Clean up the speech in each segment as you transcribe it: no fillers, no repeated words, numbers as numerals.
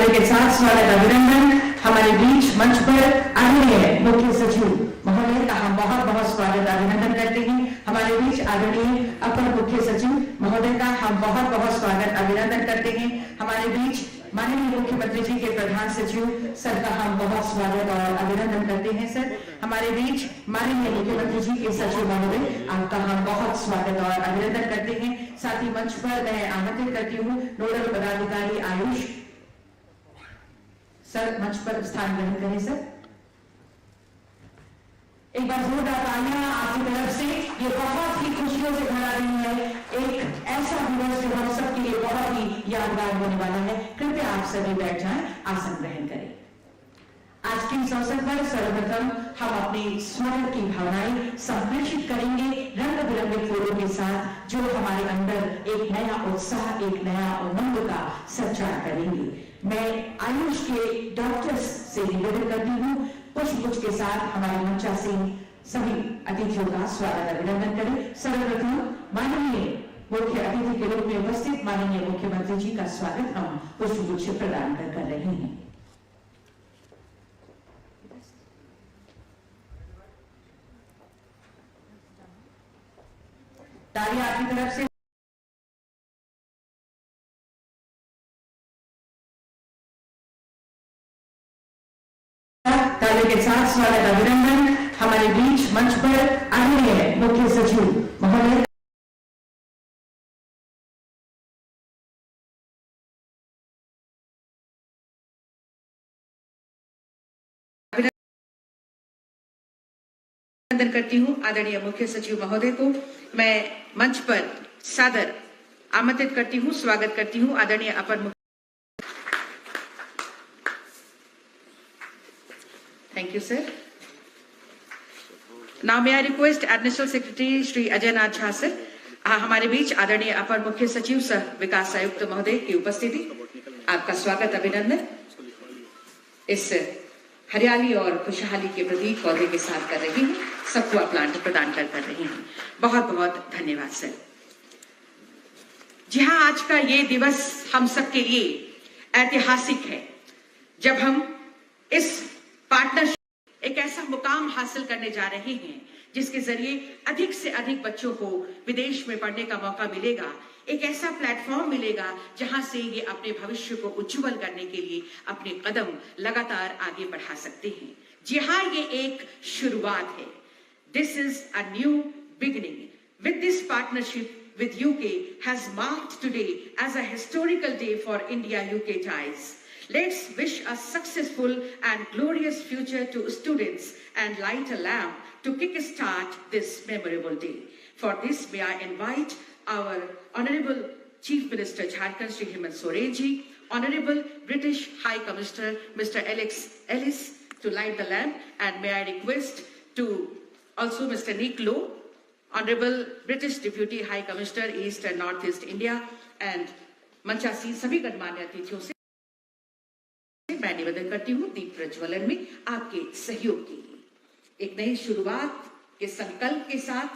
ताली के साथ स्वागत अभिनंदन। हमारे बीच मंच पर आदरणीय मुख्य सचिव महोदय का हम बहुत बहुत स्वागत अभिनंदन करते हैं। हमारे बीच आदरणीय अपर मुख्य सचिव महोदय का हम बहुत बहुत स्वागत अभिनंदन करते हैं। हमारे बीच माननीय मुख्यमंत्री जी के प्रधान सचिव सर का हम बहुत स्वागत और अभिनंदन करते हैं। सर, हमारे बीच माननीय मुख्यमंत्री जी के सचिव महोदय, आपका हम बहुत स्वागत और अभिनंदन करते हैं। साथ ही मंच पर मैं आमंत्रित करती हूँ नोडल पदाधिकारी आयुष सर, मंच पर स्थान ग्रहण करें। सर, एक बार जोरदार तालियां आपकी तरफ से। ये बहुत ही खुशियों से भरा रही है, एक ऐसा दिवस जो हम सबके लिए बहुत ही यादगार होने वाला है। कृपया आप सभी बैठ जाएं, आसन ग्रहण करें। आज के इस अवसर पर सर्वप्रथम हम अपनी स्वागत की भावनाएं संप्रेषित करेंगे रंग बिरंगे फूलों के साथ, जो हमारे अंदर एक नया उत्साह, एक नया उमंग का संचार करेंगे। मैं आयुष के डॉक्टर्स से निवेदन करती हूँ, पुष्पगुच्छ के साथ हमारे मंचासीन सभी अतिथियों का स्वागत अभिनंदन करें। सर्वप्रथम माननीय मुख्य अतिथि के रूप में उपस्थित माननीय मुख्यमंत्री जी का स्वागत हम पुष्पगुच्छ प्रदान कर रहे हैं। तालियां आपकी तरफ से। ताली के साथ स्वागत अभिनंदन। हमारे बीच मंच पर आदरणीय मुख्य सचिव महोदय अभिनंदन करती हूँ। आदरणीय मुख्य सचिव महोदय को मैं मंच पर सादर आमंत्रित करती हूँ, स्वागत करती हूँ। आदरणीय अपर Thank you, sir. Now may I request Additional Secretary Shri Ajay Nath Jha sir, हमारे बीच आदरणीय अपर मुख्य सचिव सह विकास आयुक्त महोदय की उपस्थिति। आपका स्वागत अभिनंदन इस हरियाली और खुशहाली के प्रतीक पौधे के साथ कर रही हूँ। सबको प्लांट प्रदान कर रही हूँ। बहुत बहुत धन्यवाद सर। जी हाँ, आज का ये दिवस हम सबके लिए ऐतिहासिक है, जब हम इस पार्टनरशिप एक ऐसा मुकाम हासिल करने जा रहे हैं जिसके जरिए अधिक से अधिक बच्चों को विदेश में पढ़ने का मौका मिलेगा। एक ऐसा प्लेटफॉर्म मिलेगा जहां से ये अपने भविष्य को उज्जवल करने के लिए अपने कदम लगातार आगे बढ़ा सकते हैं। जी हाँ, ये एक शुरुआत है। This is a new beginning. With this partnership with UK has marked today as a historical day for India-UK ties. Let's wish a successful and glorious future to students and light a lamp to kickstart this memorable day. For this, may I invite our Honorable Chief Minister Jharkhand Shri Hemant Soren ji, Honorable British High Commissioner Mr. Alex Ellis to light the lamp, and may I request to also Mr. Nick Lowe, Honorable British Deputy High Commissioner East and North East India, and मंचासीन सभी गणमान्य अतिथियों से मैं निवेदन करती हूँ दीप प्रज्वलन में आपके सहयोग के लिए। एक नई शुरुआत के संकल्प के साथ,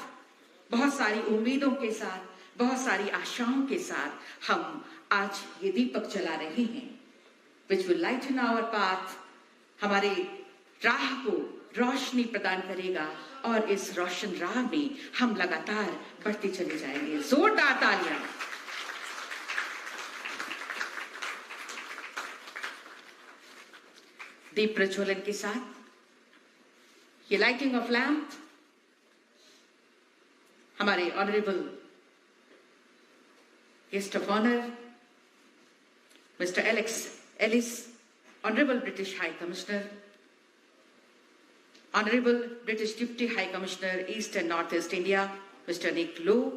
बहुत सारी उम्मीदों के साथ, बहुत सारी आशाओं के साथ हम आज ये दीपक जला रहे हैं, which will lighten our path, हमारे राह को रोशनी प्रदान करेगा और इस रोशन राह में हम लगातार बढ़ते चले जाएंगे। जोरदार तालियां। दीप प्रज्वलन के साथ ये लाइटिंग ऑफ लैम्प हमारे honourable guest of honour mister Alex Ellis, honourable British high commissioner, Honorable British Deputy High Commissioner East and North East India, Mr. Nick Lowe,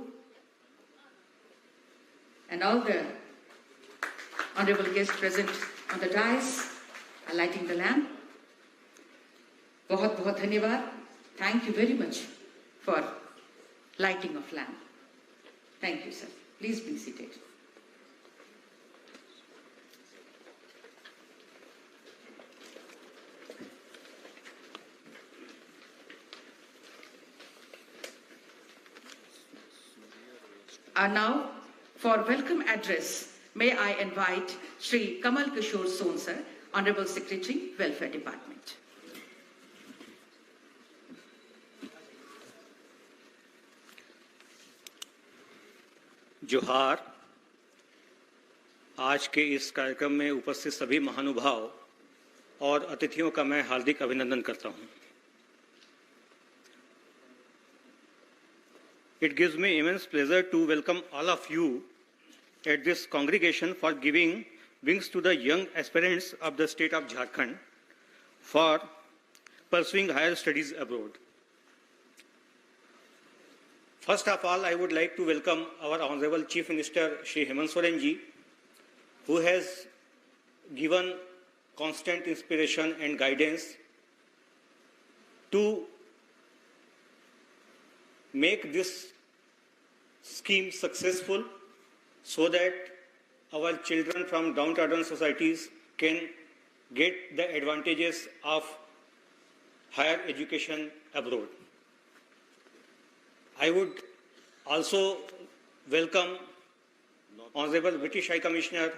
and all the honorable guests present on the dais are lighting the lamp. बहुत बहुत धन्यवाद. Thank you very much for lighting of lamp. Thank you, sir. Please be seated. Now, for welcome address, may I invite Shri Kamal Kishore Son, sir, Honorable Secretary, Welfare Department. जोहार। आज के इस कार्यक्रम में उपस्थित सभी महानुभाव और अतिथियों का मैं हार्दिक अभिनंदन करता हूं। It gives me immense pleasure to welcome all of you at this congregation for giving wings to the young aspirants of the state of Jharkhand for pursuing higher studies abroad. First of all, I would like to welcome our Honorable Chief Minister, Shri Hemant Soren ji, who has given constant inspiration and guidance to make this scheme successful so that our children from downtrodden societies can get the advantages of higher education abroad. I would also welcome Honorable British High Commissioner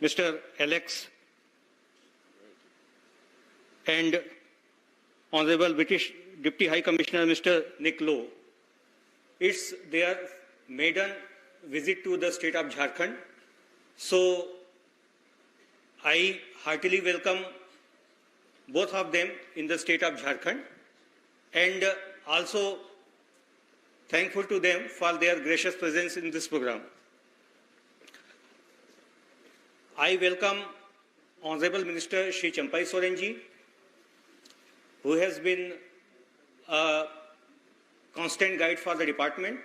Mr. Alex and Honorable British Deputy High Commissioner Mr. Nick Lowe. It's their maiden visit to the state of Jharkhand. So I heartily welcome both of them in the state of Jharkhand and also thankful to them for their gracious presence in this program. I welcome Honorable Minister Shri Champai Soren ji, who has been a constant guide for the department.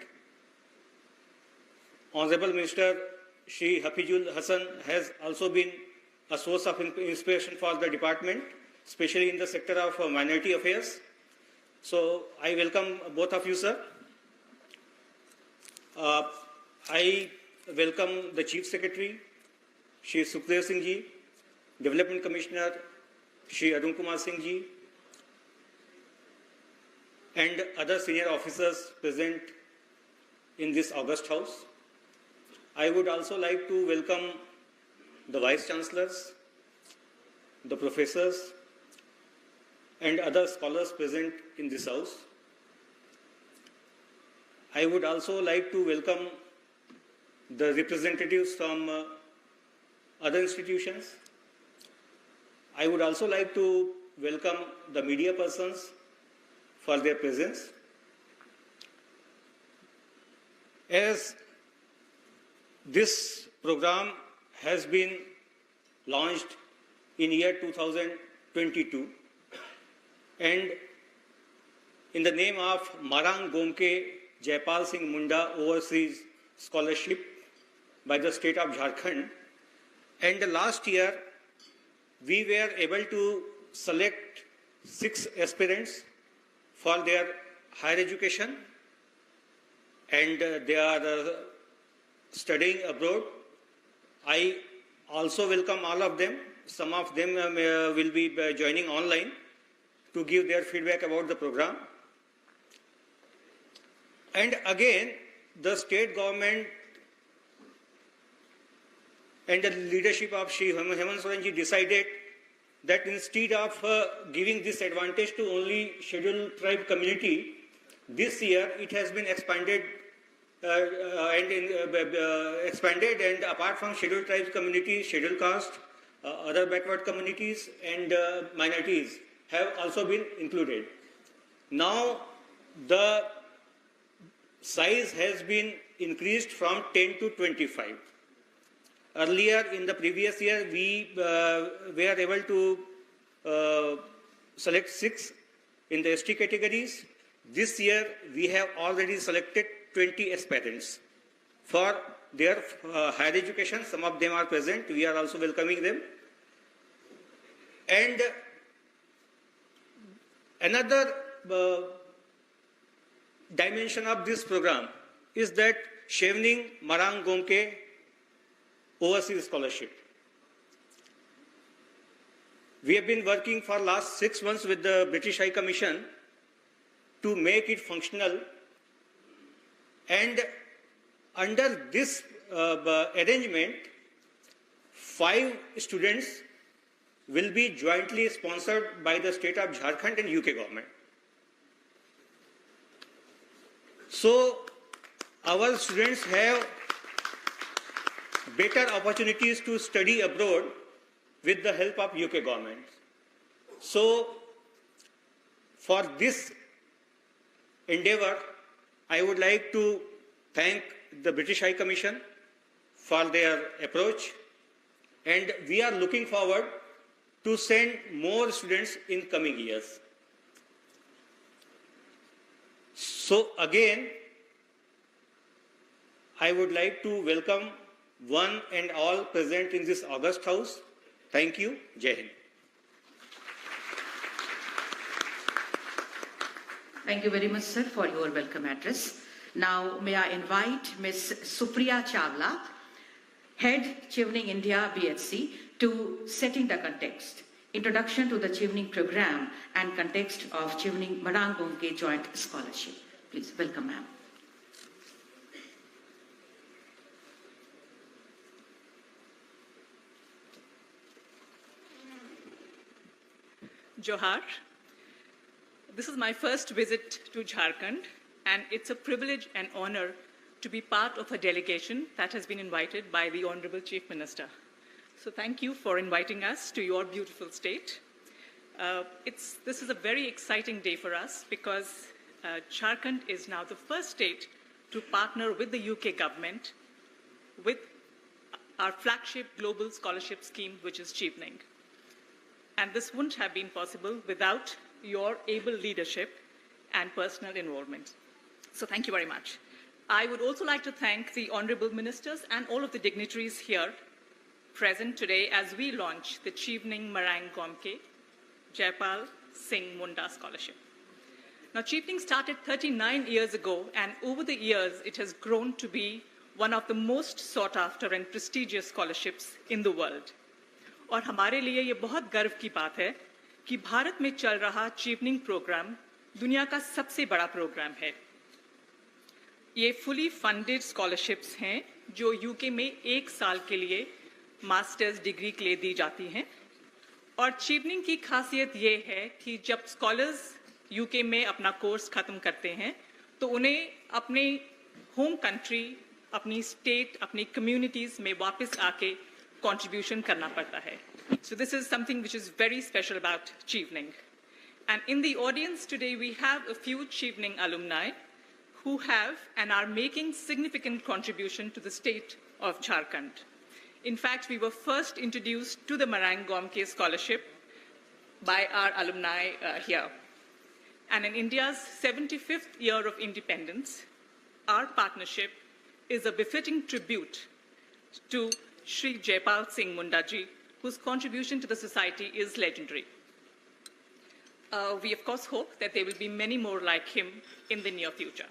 Honorable Minister Shri Hafizul Hassan has also been a source of inspiration for the department, especially in the sector of minority affairs. So I welcome both of you, sir. I welcome the Chief Secretary, Shri Sukhdev Singh ji, Development Commissioner, Shri Arun Kumar Singh ji, and other senior officers present in this August House. I would also like to welcome the Vice Chancellors, the professors, and other scholars present in this house. I would also like to welcome the representatives from other institutions. I would also like to welcome the media persons for their presence. As this program has been launched in year 2022 and in the name of Marang Gomke Jaipal Singh Munda Overseas Scholarship by the state of Jharkhand, and last year we were able to select 6 aspirants for their higher education, and they are studying abroad. I also welcome all of them. Some of them will be joining online to give their feedback about the program. And again, the state government and the leadership of Shri Hemant Soren ji decided that instead of giving this advantage to only scheduled tribe community, this year it has been expanded and apart from scheduled tribes community, scheduled caste, other backward communities and minorities have also been included. Now the size has been increased from 10 to 25. Earlier in the previous year, we were able to select 6 in the ST categories. This year, we have already selected 20 aspirants for their higher education. Some of them are present. We are also welcoming them. And another dimension of this program is that Chevening Marang Gomke Overseas Scholarship. We have been working for last 6 months with the British High Commission to make it functional, and under this arrangement, 5 students will be jointly sponsored by the state of Jharkhand and UK government. So our students have better opportunities to study abroad with the help of UK government. So for this endeavor, I would like to thank the British High Commission for their approach, and we are looking forward to send more students in coming years. So again, I would like to welcome one and all present in this August House. Thank you. Jai Hind. Thank you very much, sir, for your welcome address. Now, may I invite Ms. Supriya Chawla, Head Chevening India BHC, to setting the context. Introduction to the Chevening program and context of Chevening Marang Gomke Joint Scholarship. Please welcome, ma'am. Johar. This is my first visit to Jharkhand, and it's a privilege and honor to be part of a delegation that has been invited by the Honorable Chief Minister. So thank you for inviting us to your beautiful state. This is a very exciting day for us because Jharkhand is now the first state to partner with the UK government with our flagship global scholarship scheme, which is Chevening. And this wouldn't have been possible without your able leadership and personal involvement. So thank you very much. I would also like to thank the honorable ministers and all of the dignitaries here present today as we launch the Chevening Marang Gomke Jaipal Singh Munda Scholarship. Now, Chevening started 39 years ago, and over the years, it has grown to be one of the most sought after and prestigious scholarships in the world. और हमारे लिए ये बहुत गर्व की बात है कि भारत में चल रहा चीवनिंग प्रोग्राम दुनिया का सबसे बड़ा प्रोग्राम है। ये फुली फंडेड स्कॉलरशिप्स हैं जो यूके में 1 साल के लिए मास्टर्स डिग्री के लिए दी जाती हैं। और चीवनिंग की खासियत ये है कि जब स्कॉलर्स यूके में अपना कोर्स खत्म करते हैं तो उन्हें अपने होम कंट्री, अपनी स्टेट, अपनी कम्युनिटीज में वापस आके contribution karna padta hai. So this is something which is very special about Chevening. And in the audience today, we have a few Chevening alumni who have and are making significant contribution to the state of Jharkhand. In fact, we were first introduced to the Marang Gomke Scholarship by our alumni here. And in India's 75th year of independence, our partnership is a befitting tribute to Shri Jaipal Singh Munda ji, whose contribution to the society is legendary. We of course hope that there will be many more like him in the near future.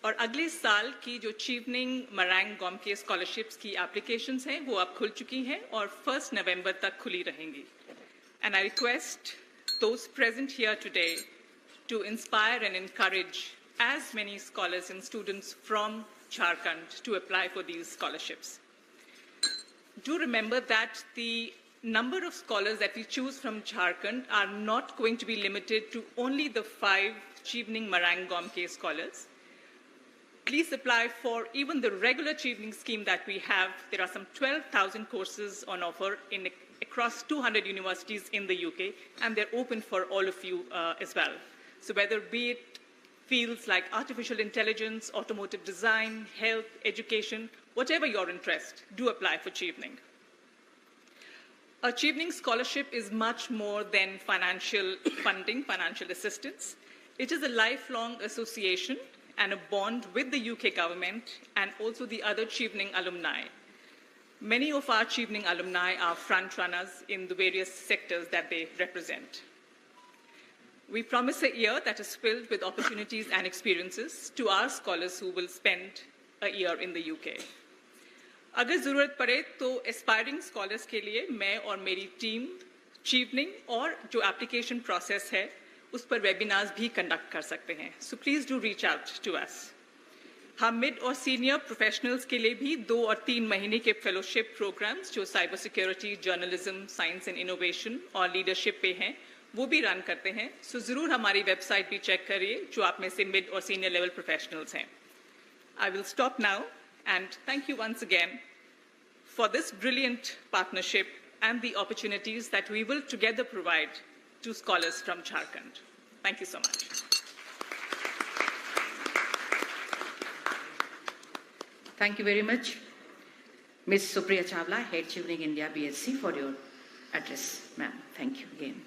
और अगले साल की जो Chevening Marang Gomke scholarships की applications हैं वो अब खुल चुकी हैं और 1 नवंबर तक खुली रहेंगी. And I request those present here today to inspire and encourage as many scholars and students from Jharkhand to apply for these scholarships. Do remember that the number of scholars that we choose from Jharkhand are not going to be limited to only the 5 Chevening Marang Gomke scholars. Please apply for even the regular Chevening scheme that we have. There are some 12,000 courses on offer across 200 universities in the UK, and they're open for all of you as well. So whether be it fields like artificial intelligence, automotive design, health, education, whatever your interest, do apply for Chevening. A Chevening scholarship is much more than financial funding, financial assistance. It is a lifelong association and a bond with the UK government and also the other Chevening alumni. Many of our Chevening alumni are front runners in the various sectors that they represent. We promise a year that is filled with opportunities and experiences to our scholars who will spend a year in the UK. अगर ज़रूरत पड़े तो aspiring scholars के लिए मैं और मेरी team Chevening और जो एप्लीकेशन प्रोसेस है उस पर वेबिनार्स भी कंडक्ट कर सकते हैं. So please do reach out to us. हम मिड और सीनियर प्रोफेशनल्स के लिए भी 2 और 3 महीने के फेलोशिप प्रोग्राम्स जो cyber security, journalism, science and innovation और लीडरशिप पे हैं वो भी रन करते हैं। सो ज़रूर हमारी वेबसाइट भी चेक करिए जो आप में से मिड और सीनियर लेवल प्रोफेशनल्स हैं। I will stop now and thank you once again for this brilliant partnership and the opportunities that we will together provide to scholars from Jharkhand. Thank you so much. Thank you very much, Ms. Supriya Chawla, Head Chevening India BSc, for your address, ma'am. Thank you again.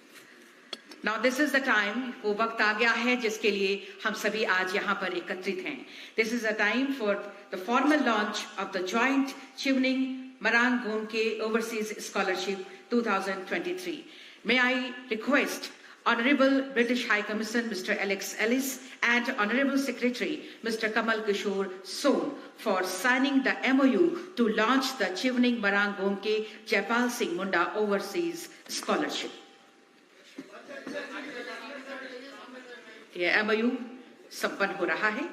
Now this is the time, वो वक्त आ गया है जिसके लिए हम सभी आज यहाँ पर एकत्रित हैं. This is a time for the formal launch of the joint Chevening Marang Gomke Overseas Scholarship 2023. May I request Honorable British High Commissioner Mr. Alex Ellis and Honorable Secretary Mr. Kamal Kishore Sohn for signing the MOU to launch the Chevening Marang Gomke Jaipal Singh Munda Overseas Scholarship. यह MOU संपन्न हो रहा है.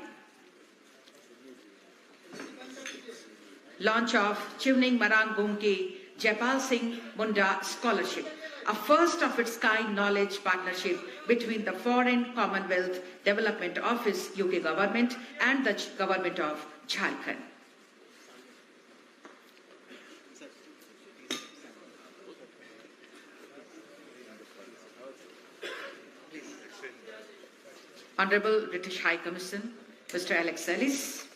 Launch of Chevening Marang Gomke Jaipal Singh Munda Scholarship, a first of its kind knowledge partnership between the Foreign Commonwealth Development Office UK government and the government of Jharkhand. Honorable British High Commissioner Mr. Alex Ellis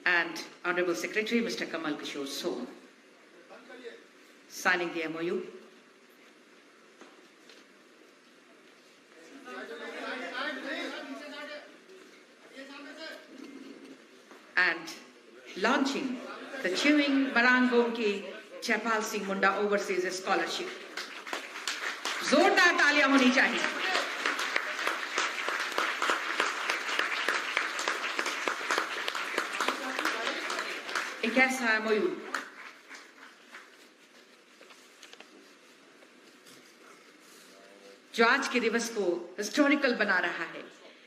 and Honorable Secretary Mr. Kamal Kishore Sohn signing the MOU. And launching the Chevening Marang Gomke Jaipal Singh Munda Overseas Scholarship. जोरदार तालियां होनी चाहिए. एक ऐसा MOU जो आज के दिवस को हिस्टोरिकल बना रहा है,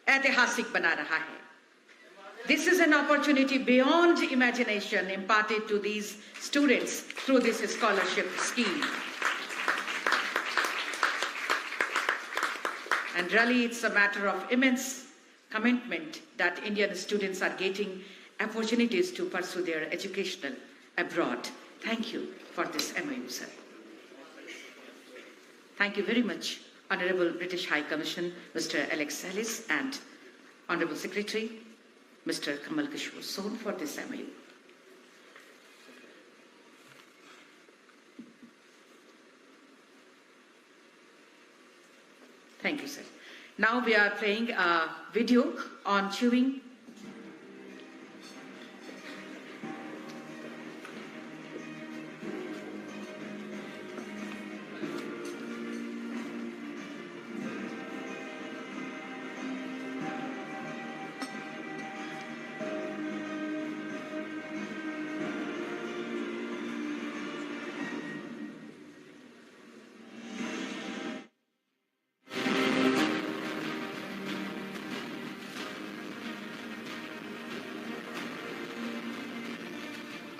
ऐतिहासिक बना रहा है. This is an opportunity beyond imagination imparted to these students through this scholarship scheme. And really, it's a matter of immense commitment that Indian students are getting opportunities to pursue their educational abroad. Thank you for this MOU, sir. Thank you very much, Honorable British High Commissioner Mr. Alex Ellis and Honorable Secretary Mr. Kamal Kishore Sohn for this MOU. Thank you, sir. Now we are playing a video on chewing.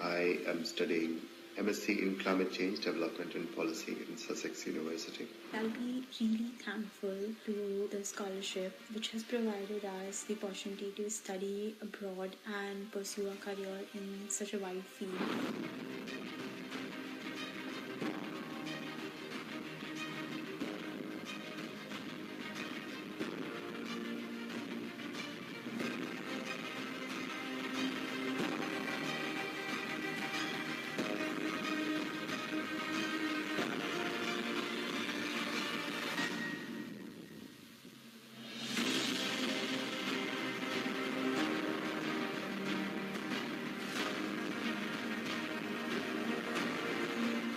I am studying MSc in Climate Change, Development and Policy in Sussex University. I'll be really thankful to the scholarship which has provided us the opportunity to study abroad and pursue a career in such a wide field.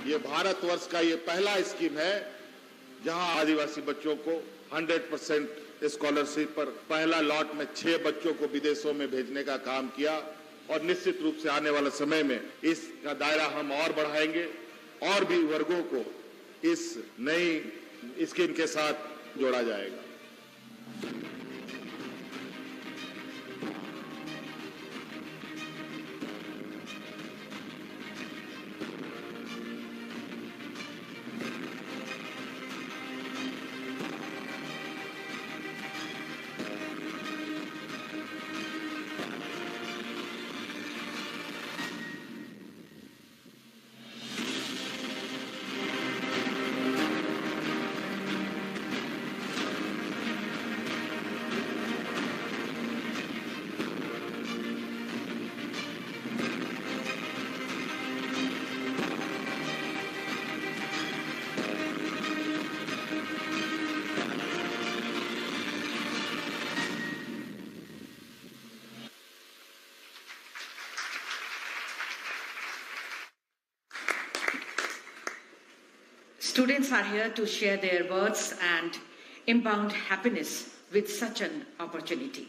ये भारतवर्ष का ये पहला scheme है जहां आदिवासी बच्चों को 100% scholarship पर पहला लॉट में 6 बच्चों को विदेशों में भेजने का काम किया और निश्चित रूप से आने वाले समय में इसका दायरा हम और बढ़ाएंगे और भी वर्गों को इस नई स्कीम के साथ जोड़ा जाएगा। Students are here to share their words and inbound happiness with such an opportunity.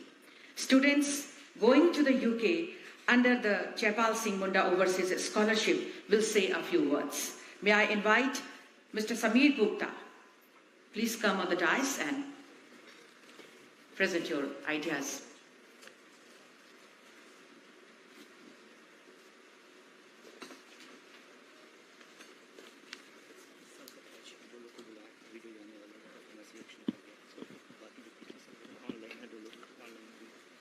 Students going to the UK under the Jaipal Singh Munda Overseas Scholarship will say a few words. May I invite Mr. Samir Gupta. Please come on the dais and present your ideas.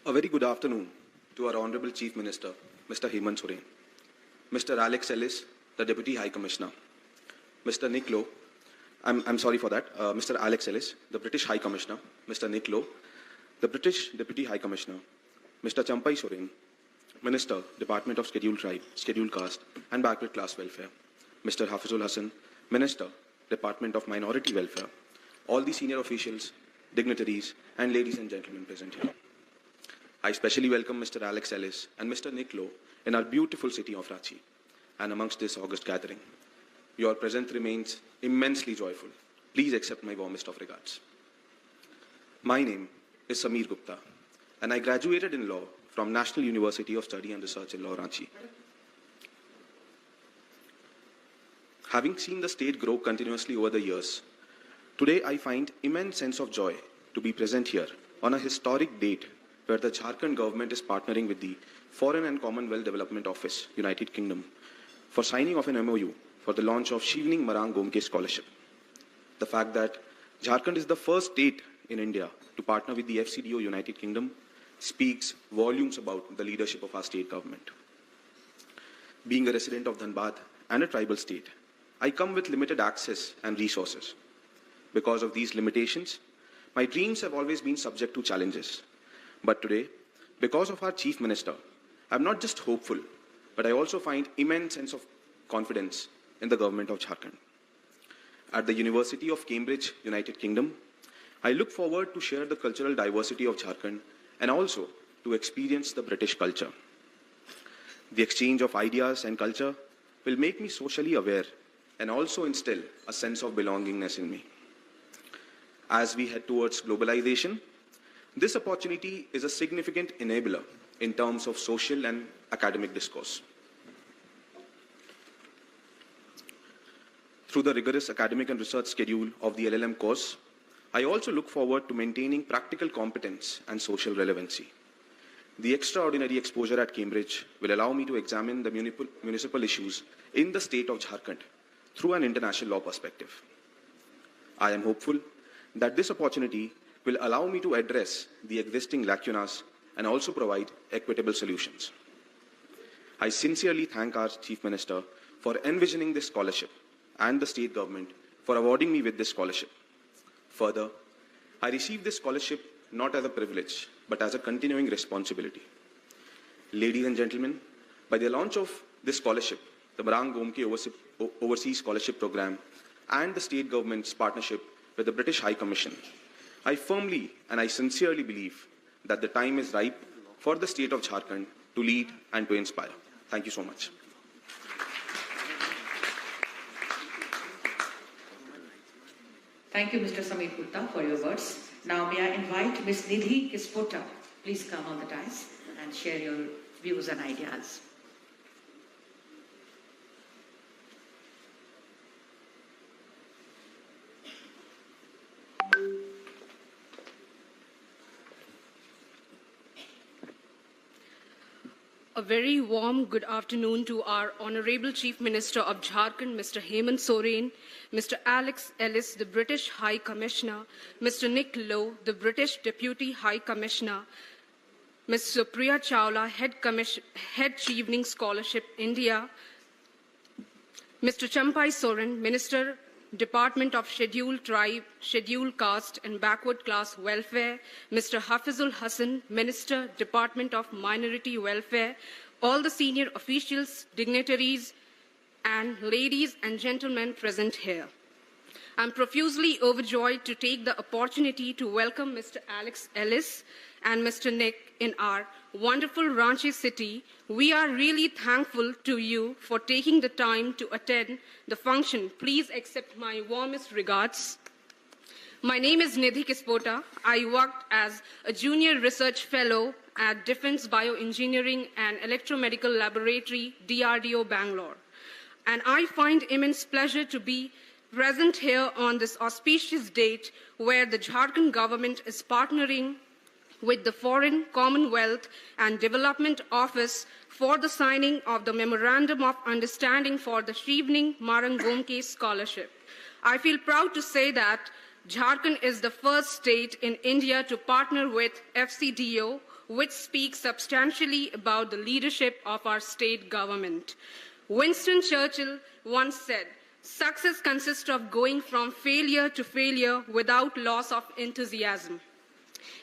A very good afternoon to our Honourable Chief Minister, Mr. Hemant Soren, Mr. Alex Ellis, the Deputy High Commissioner, Mr. Nick Lowe, I'm sorry for that, Mr. Alex Ellis, the British High Commissioner, Mr. Nick Lowe, the British Deputy High Commissioner, Mr. Champai Soren, Minister, Department of Scheduled Tribe, Scheduled Caste and Backward Class Welfare, Mr. Hafizul Hassan, Minister, Department of Minority Welfare, all the senior officials, dignitaries and ladies and gentlemen present here. I especially welcome Mr. Alex Ellis and Mr. Nick Lowe in our beautiful city of Ranchi and amongst this august gathering. Your presence remains immensely joyful. Please accept my warmest of regards. My name is Samir Gupta and I graduated in law from National University of Study and Research in Law, Ranchi. Having seen the state grow continuously over the years, today I find immense sense of joy to be present here on a historic date where the Jharkhand government is partnering with the Foreign and Commonwealth Development Office, United Kingdom, for signing of an MOU for the launch of Chevening Marang Gomke Scholarship. The fact that Jharkhand is the first state in India to partner with the FCDO, United Kingdom, speaks volumes about the leadership of our state government. Being a resident of Dhanbad and a tribal state, I come with limited access and resources. Because of these limitations, my dreams have always been subject to challenges. But today, because of our Chief Minister, I'm not just hopeful, but I also find immense sense of confidence in the government of Jharkhand. At the University of Cambridge, United Kingdom, I look forward to share the cultural diversity of Jharkhand and also to experience the British culture. The exchange of ideas and culture will make me socially aware and also instill a sense of belongingness in me. As we head towards globalization, this opportunity is a significant enabler in terms of social and academic discourse. Through the rigorous academic and research schedule of the LLM course, I also look forward to maintaining practical competence and social relevancy. The extraordinary exposure at Cambridge will allow me to examine the municipal issues in the state of Jharkhand through an international law perspective. I am hopeful that this opportunity will allow me to address the existing lacunas and also provide equitable solutions. I sincerely thank our Chief Minister for envisioning this scholarship and the state government for awarding me with this scholarship. Further, I received this scholarship not as a privilege, but as a continuing responsibility. Ladies and gentlemen, by the launch of this scholarship, the Marang Gomke Overseas Scholarship Program and the state government's partnership with the British High Commission, I firmly and I sincerely believe that the time is ripe for the state of Jharkhand to lead and to inspire. Thank you so much. Thank you, Mr. Samir Gupta, for your words. Now may I invite Ms. Nidhi Kispota. Please come on the dais and share your views and ideas. A very warm good afternoon to our Honourable Chief Minister of Jharkhand, Mr. Hemant Soren, Mr. Alex Ellis, the British High Commissioner, Mr. Nick Lowe, the British Deputy High Commissioner, Ms. Supriya Chawla, Head Chevening Scholarship, India, Mr. Champai Soren, Minister, Department of Scheduled Tribe, Scheduled Caste and Backward Class Welfare, Mr. Hafizul Hassan, Minister, Department of Minority Welfare, all the senior officials, dignitaries, and ladies and gentlemen present here. I'm profusely overjoyed to take the opportunity to welcome Mr. Alex Ellis and Mr. Nick in our wonderful Ranchi city, we are really thankful to you for taking the time to attend the function. Please accept my warmest regards. My name is Nidhi Kispota. I worked as a junior research fellow at Defense Bioengineering and Electromedical Laboratory, DRDO, Bangalore. And I find immense pleasure to be present here on this auspicious date where the Jharkhand government is partnering with the Foreign, Commonwealth and Development Office for the signing of the Memorandum of Understanding for the Chevening Marang Gomke Scholarship. I feel proud to say that Jharkhand is the first state in India to partner with FCDO, which speaks substantially about the leadership of our state government. Winston Churchill once said, "Success consists of going from failure to failure without loss of enthusiasm."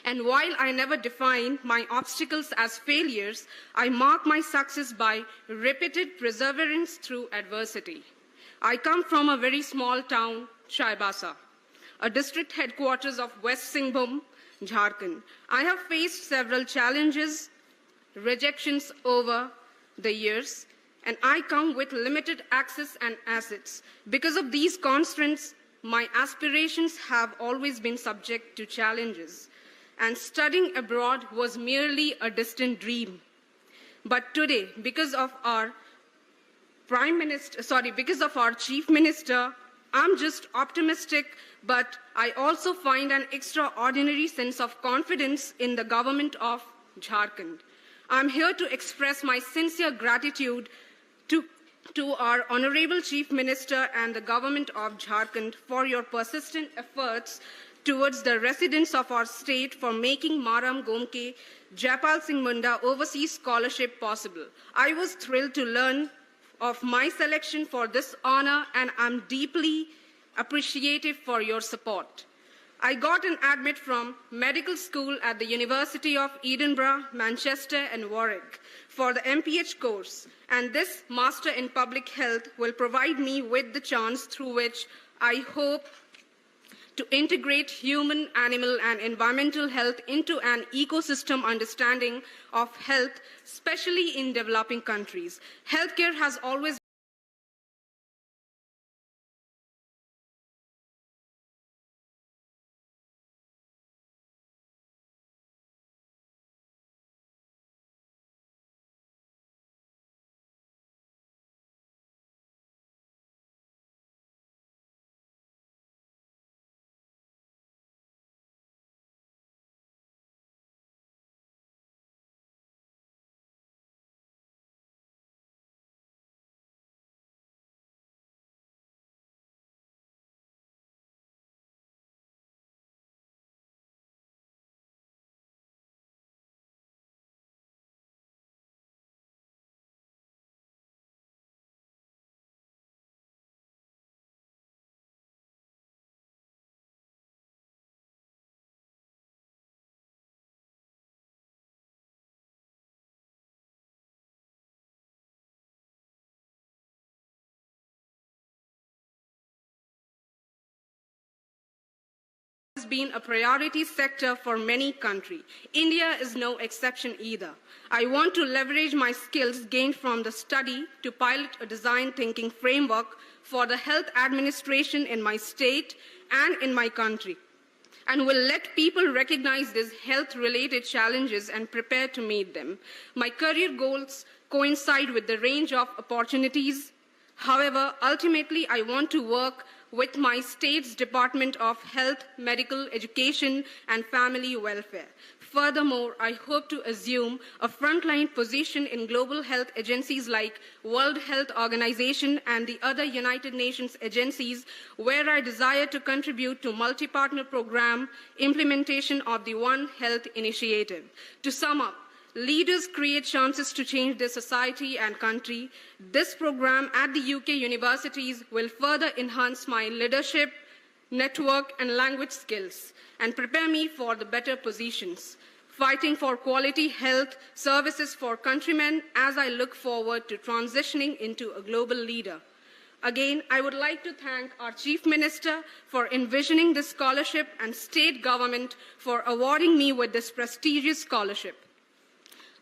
And while I never define my obstacles as failures, I mark my success by repeated perseverance through adversity. I come from a very small town, Chaibasa, a district headquarters of West Singhbhum, Jharkhand. I have faced several challenges, rejections over the years, and I come with limited access and assets. Because of these constraints, my aspirations have always been subject to challenges, and studying abroad was merely a distant dream. But today, because of our Chief Minister, I'm just optimistic, but I also find an extraordinary sense of confidence in the government of Jharkhand. I'm here to express my sincere gratitude to our Honorable Chief Minister and the government of Jharkhand for your persistent efforts towards the residents of our state for making Marang Gomke Jaipal Singh Munda Overseas Scholarship possible. I was thrilled to learn of my selection for this honor, and I'm deeply appreciative for your support. I got an admit from medical school at the University of Edinburgh, Manchester, and Warwick for the MPH course, and this Master in Public Health will provide me with the chance through which I hope to integrate human, animal, and environmental health into an ecosystem understanding of health, especially in developing countries. Healthcare has always been a priority sector for many countries. India is no exception either. I want to leverage my skills gained from the study to pilot a design thinking framework for the health administration in my state and in my country, and will let people recognize these health-related challenges and prepare to meet them. My career goals coincide with the range of opportunities. However, ultimately, I want to work with my state's Department of Health, Medical Education, and Family Welfare. Furthermore, I hope to assume a frontline position in global health agencies like World Health Organization and the other United Nations agencies, where I desire to contribute to multi-partner program implementation of the One Health initiative. To sum up, leaders create chances to change their society and country. This program at the UK universities will further enhance my leadership, network, and language skills, and prepare me for the better positions, fighting for quality health services for countrymen as I look forward to transitioning into a global leader. Again, I would like to thank our Chief Minister for envisioning this scholarship and state government for awarding me with this prestigious scholarship.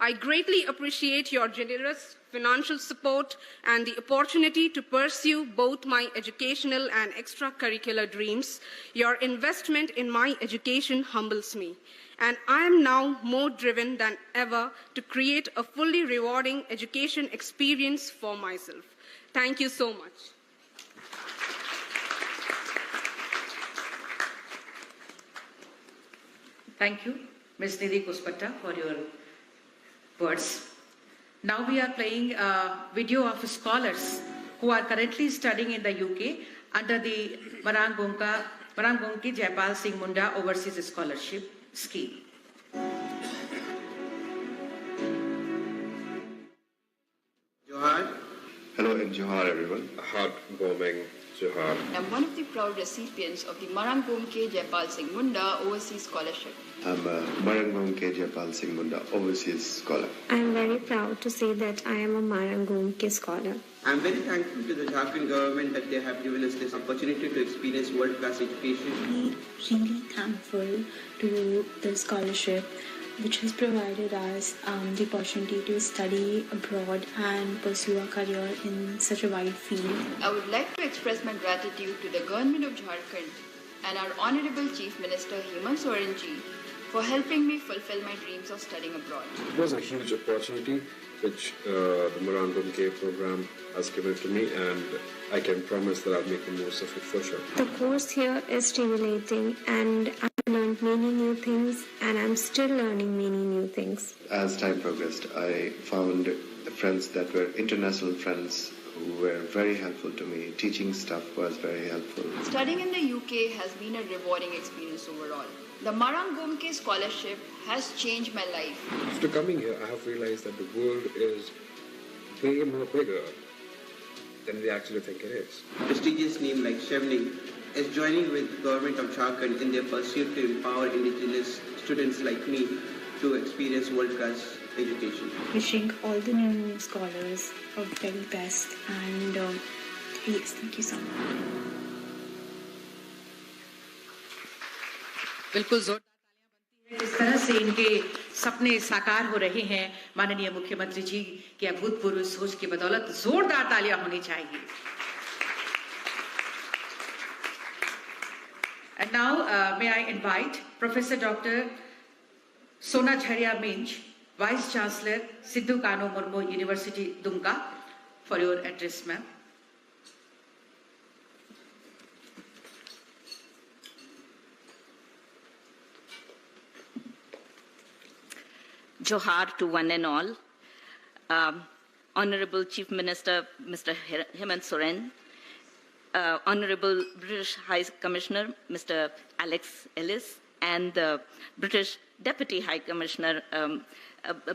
I greatly appreciate your generous financial support and the opportunity to pursue both my educational and extracurricular dreams. Your investment in my education humbles me, and I am now more driven than ever to create a fully rewarding education experience for myself. Thank you so much. Thank you, Ms. Nidhi Kuspatta, for your words. Now we are playing a video of scholars who are currently studying in the UK under the Marang Gomke Jaipal Singh Munda Overseas Scholarship Scheme. Johar. Hello and Johar everyone. Heartwarming Johar. I'm one of the proud recipients of the Marang Gomke Jaipal Singh Munda Overseas Scholarship. I'm a Marang Gomke Jaipal Singh Munda Overseas Scholar. I'm very proud to say that I am a Marang Gomke scholar. I'm very thankful to the Jharkhand government that they have given us this opportunity to experience world-class education. I'm really thankful to the scholarship which has provided us the opportunity to study abroad and pursue a career in such a wide field. I would like to express my gratitude to the government of Jharkhand and our Honorable Chief Minister Hemant Soren ji for helping me fulfill my dreams of studying abroad. It was a huge opportunity which the Marang Gomke program has given to me, and I can promise that I'll make the most of it for sure. The course here is stimulating, and I've learned many new things, and I'm still learning many new things. As time progressed, I found friends that were international friends who were very helpful to me. Teaching stuff was very helpful. Studying in the UK has been a rewarding experience overall. The Marang Gomke scholarship has changed my life. After coming here, I have realized that the world is way more bigger than we actually think it is. Prestigious name like Chevening is joining with the government of Jharkhand in their pursuit to empower indigenous students like me to experience world-class education. Wishing all the new scholars the very best, and yes, thank you so much. बिल्कुल जोरदार तालियां बनती हैं। जिस तरह से इनके सपने साकार हो रहे हैं माननीय मुख्यमंत्री जी की अभूतपूर्व सोच की बदौलत जोरदार तालियां होनी चाहिए। And now may I invite Professor Dr. Sona Jharia Minch, Vice Chancellor Sidhu Kano Murmu University, Dumka, for your address, ma'am. Johar to one and all. Honorable Chief Minister, Mr. Hemant Soren, Honorable British High Commissioner, Mr. Alex Ellis, and the British Deputy High Commissioner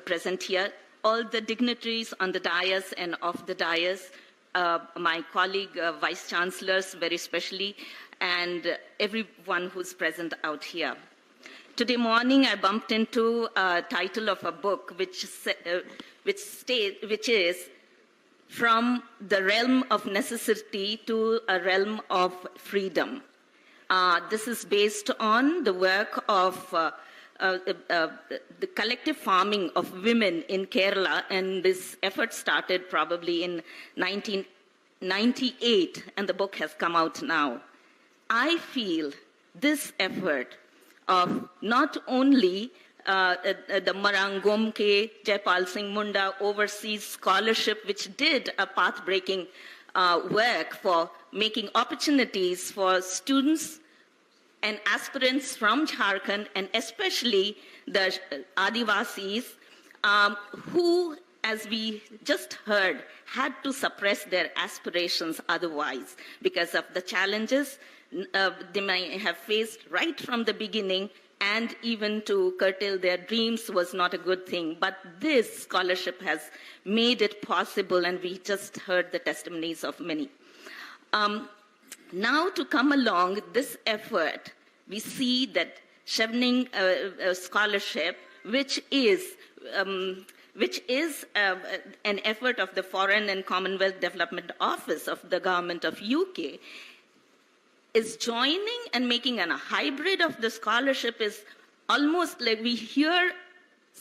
present here, all the dignitaries on the dais and off the dais, my colleague Vice Chancellors very specially, and everyone who's present out here. Today morning, I bumped into a title of a book which is From the Realm of Necessity to a Realm of Freedom. This is based on the work of the collective farming of women in Kerala, and this effort started probably in 1998, and the book has come out now. I feel this effort of not only the Marang Gomke Jaipal Singh Munda Overseas Scholarship, which did a path-breaking work for making opportunities for students and aspirants from Jharkhand, and especially the Adivasis, who, as we just heard, had to suppress their aspirations otherwise because of the challenges they may have faced right from the beginning, and even to curtail their dreams was not a good thing. But this scholarship has made it possible, and we just heard the testimonies of many. Now to come along this effort, we see that Chevening scholarship, which is an effort of the Foreign and Commonwealth Development Office of the Government of UK, is joining and making a hybrid of the scholarship. Is almost like we hear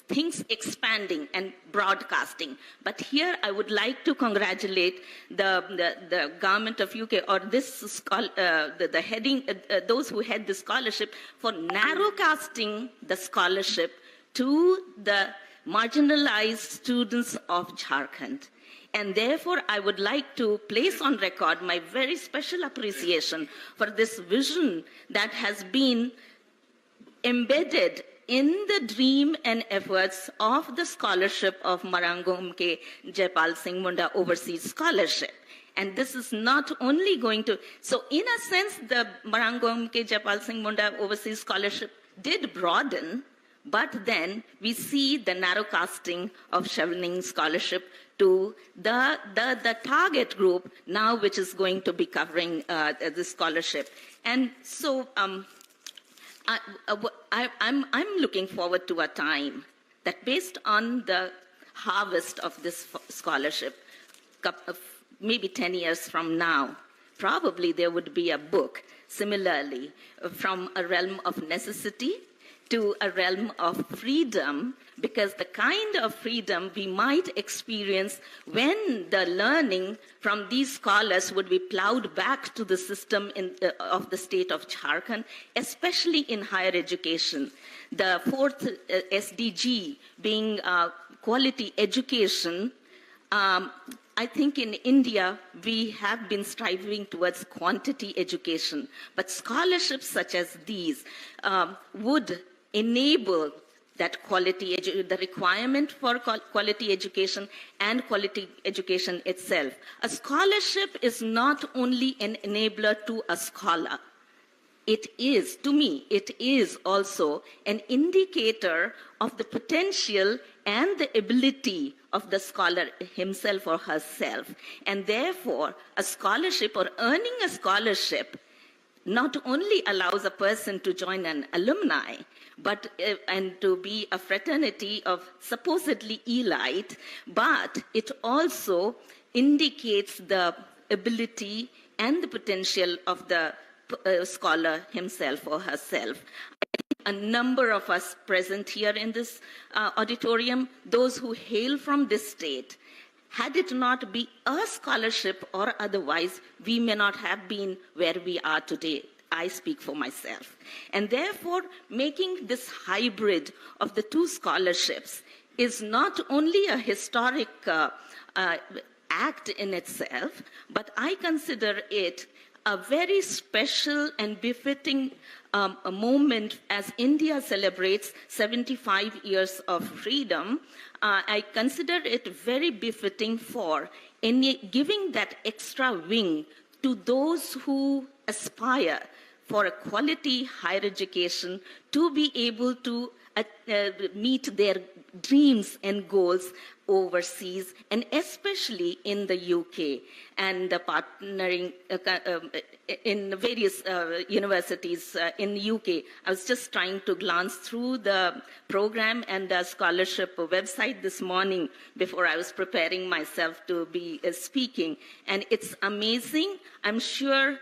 things expanding and broadcasting. But here I would like to congratulate the government of UK or this the heading those who head the scholarship for narrowcasting the scholarship to the marginalized students of Jharkhand. And therefore, I would like to place on record my very special appreciation for this vision that has been embedded in the dream and efforts of the scholarship of Marang Gomke Jaipal Singh Munda Overseas Scholarship. And this is not only going to, so in a sense, the Marang Gomke Jaipal Singh Munda Overseas Scholarship did broaden, but then we see the narrow casting of Chevening Scholarship to the target group now, which is going to be covering the scholarship. And so I'm looking forward to a time that based on the harvest of this scholarship, maybe 10 years from now, probably there would be a book similarly from a realm of necessity to a realm of freedom, because the kind of freedom we might experience when the learning from these scholars would be plowed back to the system of the state of Jharkhand, especially in higher education. The fourth SDG being quality education. I think in India, we have been striving towards quantity education, but scholarships such as these would enable that quality, the requirement for quality education and quality education itself. A scholarship is not only an enabler to a scholar. It is, to me, it is also an indicator of the potential and the ability of the scholar himself or herself. And therefore, a scholarship or earning a scholarship not only allows a person to join an alumni, but and to be a fraternity of supposedly elite, but it also indicates the ability and the potential of the scholar himself or herself. A number of us present here in this auditorium, those who hail from this state, had it not be a scholarship or otherwise, we may not have been where we are today. I speak for myself. And therefore, making this hybrid of the two scholarships is not only a historic act in itself, but I consider it a very special and befitting a moment as India celebrates 75 years of freedom. I consider it very befitting for giving that extra wing to those who aspire for a quality higher education to be able to meet their dreams and goals overseas, and especially in the UK, and partnering in various universities in the UK. I was just trying to glance through the program and the scholarship website this morning before I was preparing myself to be speaking, and it's amazing. I'm sure,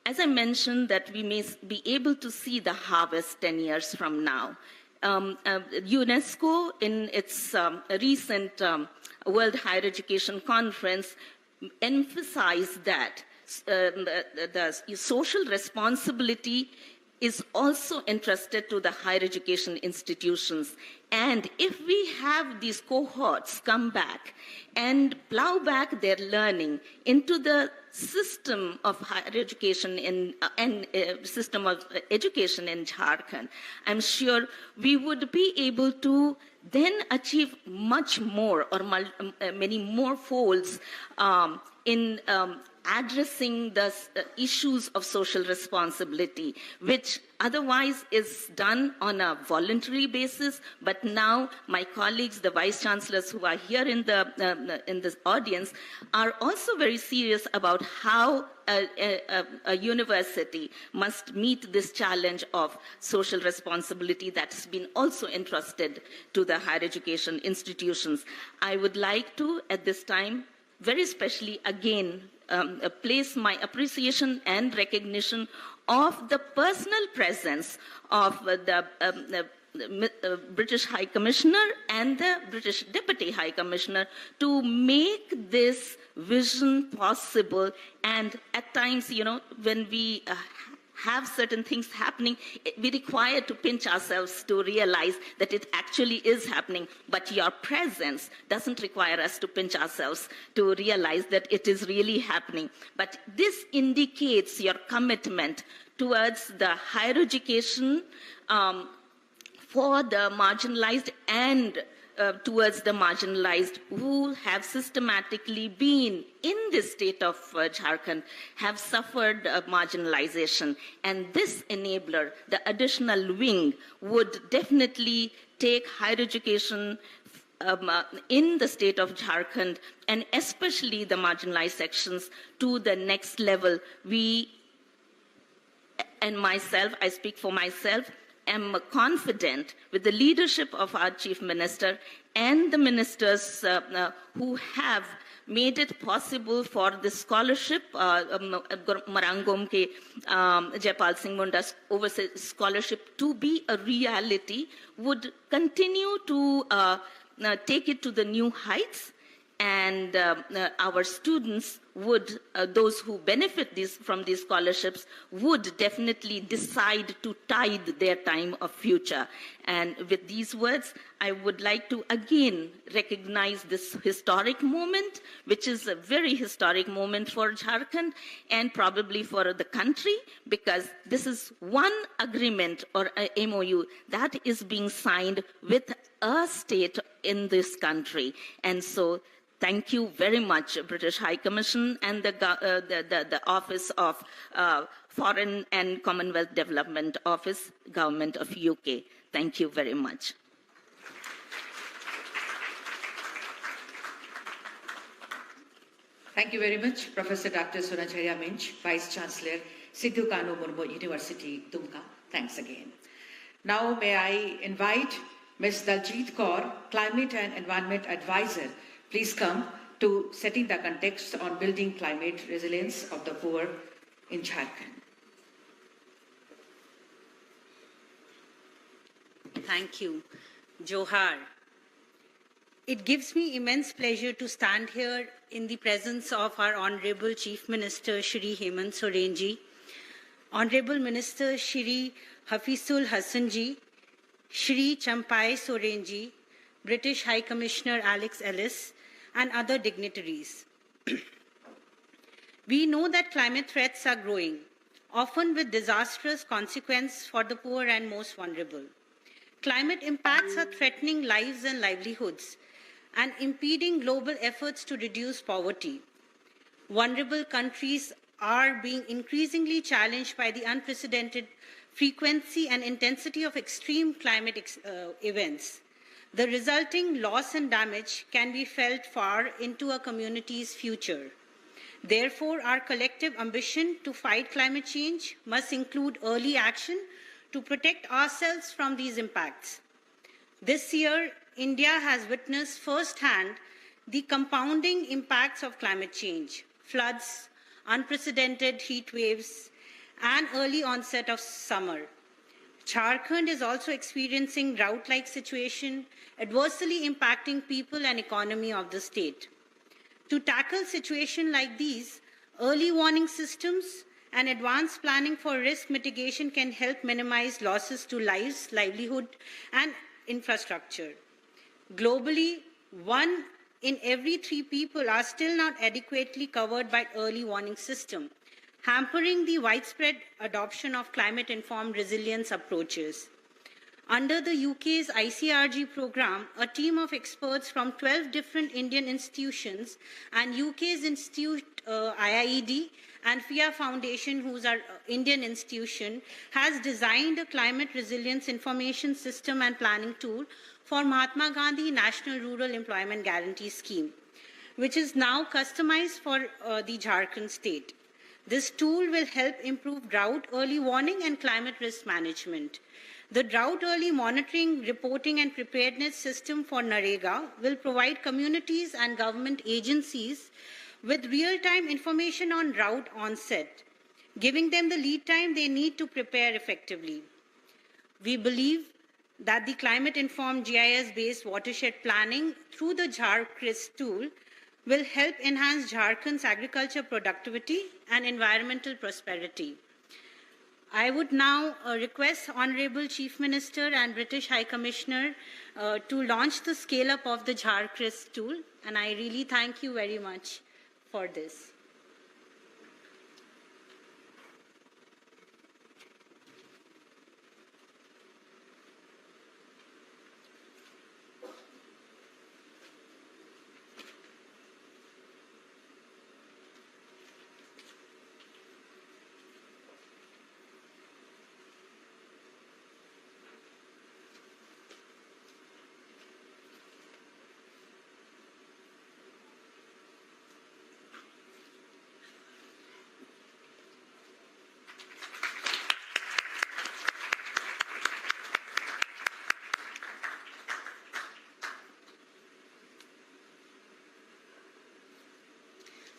as I mentioned, that we may be able to see the harvest 10 years from now. UNESCO, in its recent World Higher Education Conference, emphasized that the social responsibility is also entrusted to the higher education institutions. And if we have these cohorts come back and plow back their learning into the system of higher education and system of education in Jharkhand, I'm sure we would be able to then achieve much more or many more folds in addressing the issues of social responsibility, which otherwise is done on a voluntary basis. But now my colleagues, the vice chancellors who are here in this audience, are also very serious about how a university must meet this challenge of social responsibility that's been also entrusted to the higher education institutions. I would like to, at this time, very specially again, place my appreciation and recognition of the personal presence of the British High Commissioner and the British Deputy High Commissioner to make this vision possible. And at times, when we have certain things happening, we require to pinch ourselves to realize that it actually is happening. But your presence doesn't require us to pinch ourselves to realize that it is really happening. But this indicates your commitment towards the higher education for the marginalized and towards the marginalized who have systematically been in the state of Jharkhand, have suffered marginalization. And this enabler, the additional wing, would definitely take higher education in the state of Jharkhand, and especially the marginalized sections, to the next level. We, and myself, I speak for myself, am confident with the leadership of our Chief Minister and the ministers who have made it possible for this scholarship, Marang Gomke Jaipal Singh Munda's overseas scholarship, to be a reality, would continue to take it to the new heights. And our students would, those who benefit from these scholarships, would definitely decide to tithe their time of future. And with these words, I would like to again recognize this historic moment, which is a very historic moment for Jharkhand and probably for the country, because this is one agreement or a MOU that is being signed with a state in this country. And so, thank you very much, British High Commission and the Office of Foreign and Commonwealth Development Office, Government of UK. Thank you very much. Thank you very much, Professor Dr. Sunajaya Minch, Vice Chancellor, Sidhu Kanu Murmu University, Dumka. Thanks again. Now may I invite Ms. Daljit Kaur, Climate and Environment Advisor, please come to setting the context on building climate resilience of the poor in Jharkhand. Thank you. Johar. It gives me immense pleasure to stand here in the presence of our Honorable Chief Minister, Shri Hemant Soren ji, Honorable Minister Shri Hafizul Hassan ji, Shri Champai Soren ji, British High Commissioner Alex Ellis, and other dignitaries. We know that climate threats are growing, often with disastrous consequences for the poor and most vulnerable. Climate impacts are threatening lives and livelihoods and impeding global efforts to reduce poverty. Vulnerable countries are being increasingly challenged by the unprecedented frequency and intensity of extreme climate events. The resulting loss and damage can be felt far into a community's future. Therefore, our collective ambition to fight climate change must include early action to protect ourselves from these impacts. This year, India has witnessed firsthand the compounding impacts of climate change: floods, unprecedented heat waves, and early onset of summer. Jharkhand is also experiencing drought-like situation, adversely impacting people and economy of the state. To tackle situations like these, early warning systems and advanced planning for risk mitigation can help minimize losses to lives, livelihood, and infrastructure. Globally, 1 in every 3 people are still not adequately covered by early warning system, hampering the widespread adoption of climate-informed resilience approaches. Under the UK's ICRG program, a team of experts from 12 different Indian institutions and UK's institute IIED and FIA Foundation, who's our Indian institution, has designed a climate resilience information system and planning tool for Mahatma Gandhi National Rural Employment Guarantee Scheme, which is now customized for the Jharkhand state. This tool will help improve drought early warning and climate risk management. The drought early monitoring, reporting and preparedness system for NREGA will provide communities and government agencies with real-time information on drought onset, giving them the lead time they need to prepare effectively. We believe that the climate-informed GIS-based watershed planning through the JharCRIS tool will help enhance Jharkhand's agriculture productivity and environmental prosperity. I would now request Honorable Chief Minister and British High Commissioner to launch the scale-up of the JharCRIS tool, and I really thank you very much for this.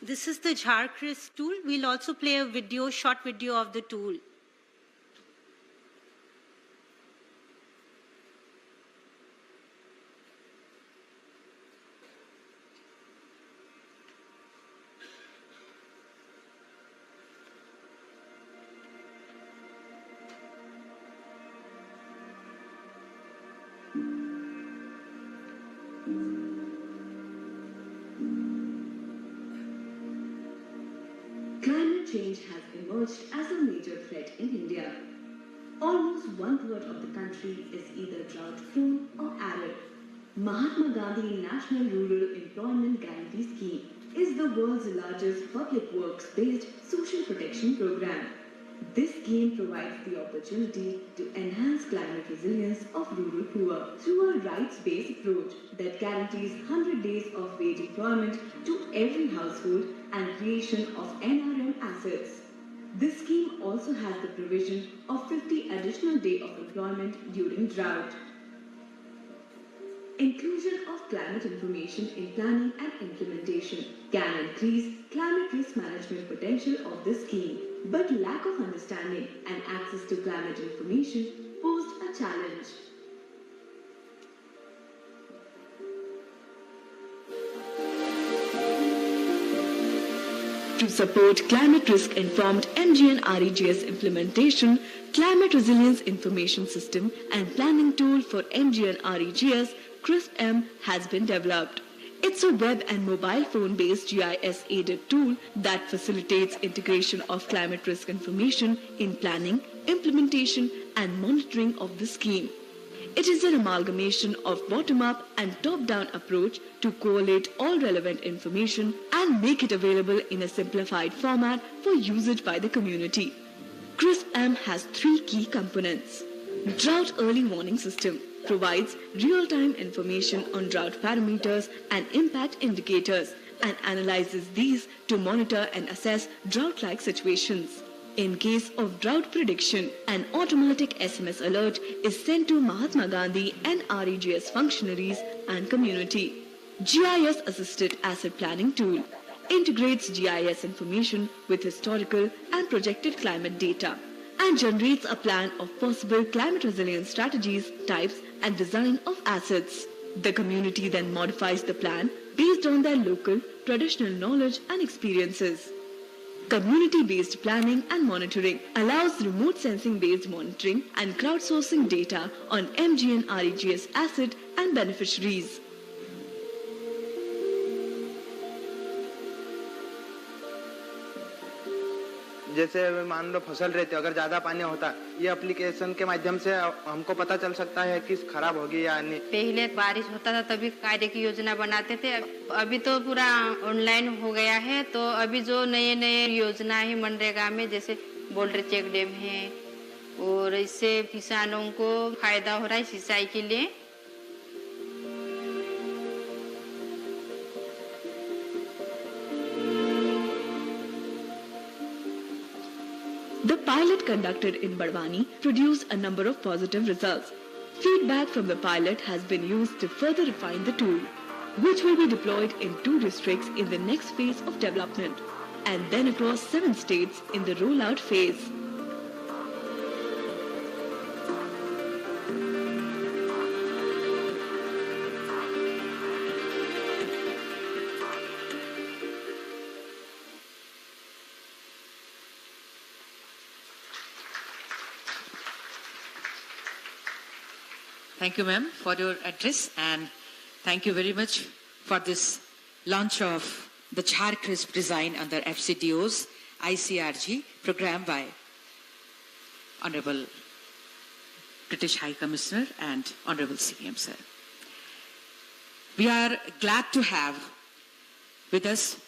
This is the JharCRIS tool. We'll also play a short video of the tool. Climate change has emerged as a major threat in India. Almost 1/3 of the country is either drought-prone or arid. Mahatma Gandhi National Rural Employment Guarantee Scheme is the world's largest public works-based social protection program. This scheme provides the opportunity to enhance climate resilience of rural poor through a rights-based approach that guarantees 100 days of wage employment to every household and creation of NRM assets. This scheme also has the provision of 50 additional days of employment during drought. Inclusion of climate information in planning and implementation can increase climate risk management potential of the scheme, but lack of understanding and access to climate information posed a challenge. To support climate risk-informed MGNREGS implementation, Climate Resilience Information System and Planning Tool for MGNREGS CRISP-M has been developed. It's a web and mobile phone-based GIS-aided tool that facilitates integration of climate risk information in planning, implementation, and monitoring of the scheme. It is an amalgamation of bottom-up and top-down approach to collate all relevant information and make it available in a simplified format for usage by the community. CRISP-M has 3 key components. Drought Early Warning System provides real-time information on drought parameters and impact indicators and analyzes these to monitor and assess drought-like situations. In case of drought prediction, an automatic SMS alert is sent to Mahatma Gandhi and REGS functionaries and community. GIS Assisted Asset Planning Tool integrates GIS information with historical and projected climate data and generates a plan of possible climate resilience strategies, types, and design of assets. The community then modifies the plan based on their local, traditional knowledge and experiences. Community-based planning and monitoring allows remote sensing-based monitoring and crowdsourcing data on MGNREGS asset and beneficiaries. जैसे मान लो फसल रहती है, अगर ज़्यादा पानी होता ये एप्लीकेशन के माध्यम से हमको पता चल सकता है कि खराब होगी या नहीं। पहले बारिश होता था तभी कार्य की योजना बनाते थे, अभी तो पूरा ऑनलाइन हो गया है। तो अभी जो नए नए योजना है मनरेगा में, जैसे बोल्डर चेक डैम है, और इससे किसानों को फायदा हो रहा है सिंचाई के लिए। The pilot conducted in Badwani produced a number of positive results. Feedback from the pilot has been used to further refine the tool, which will be deployed in 2 districts in the next phase of development, and then across 7 states in the rollout phase. Thank you, ma'am, for your address, and thank you very much for this launch of the Crisp design under FCDO's ICRG program by Honorable British High Commissioner and Honorable CM, sir. We are glad to have with us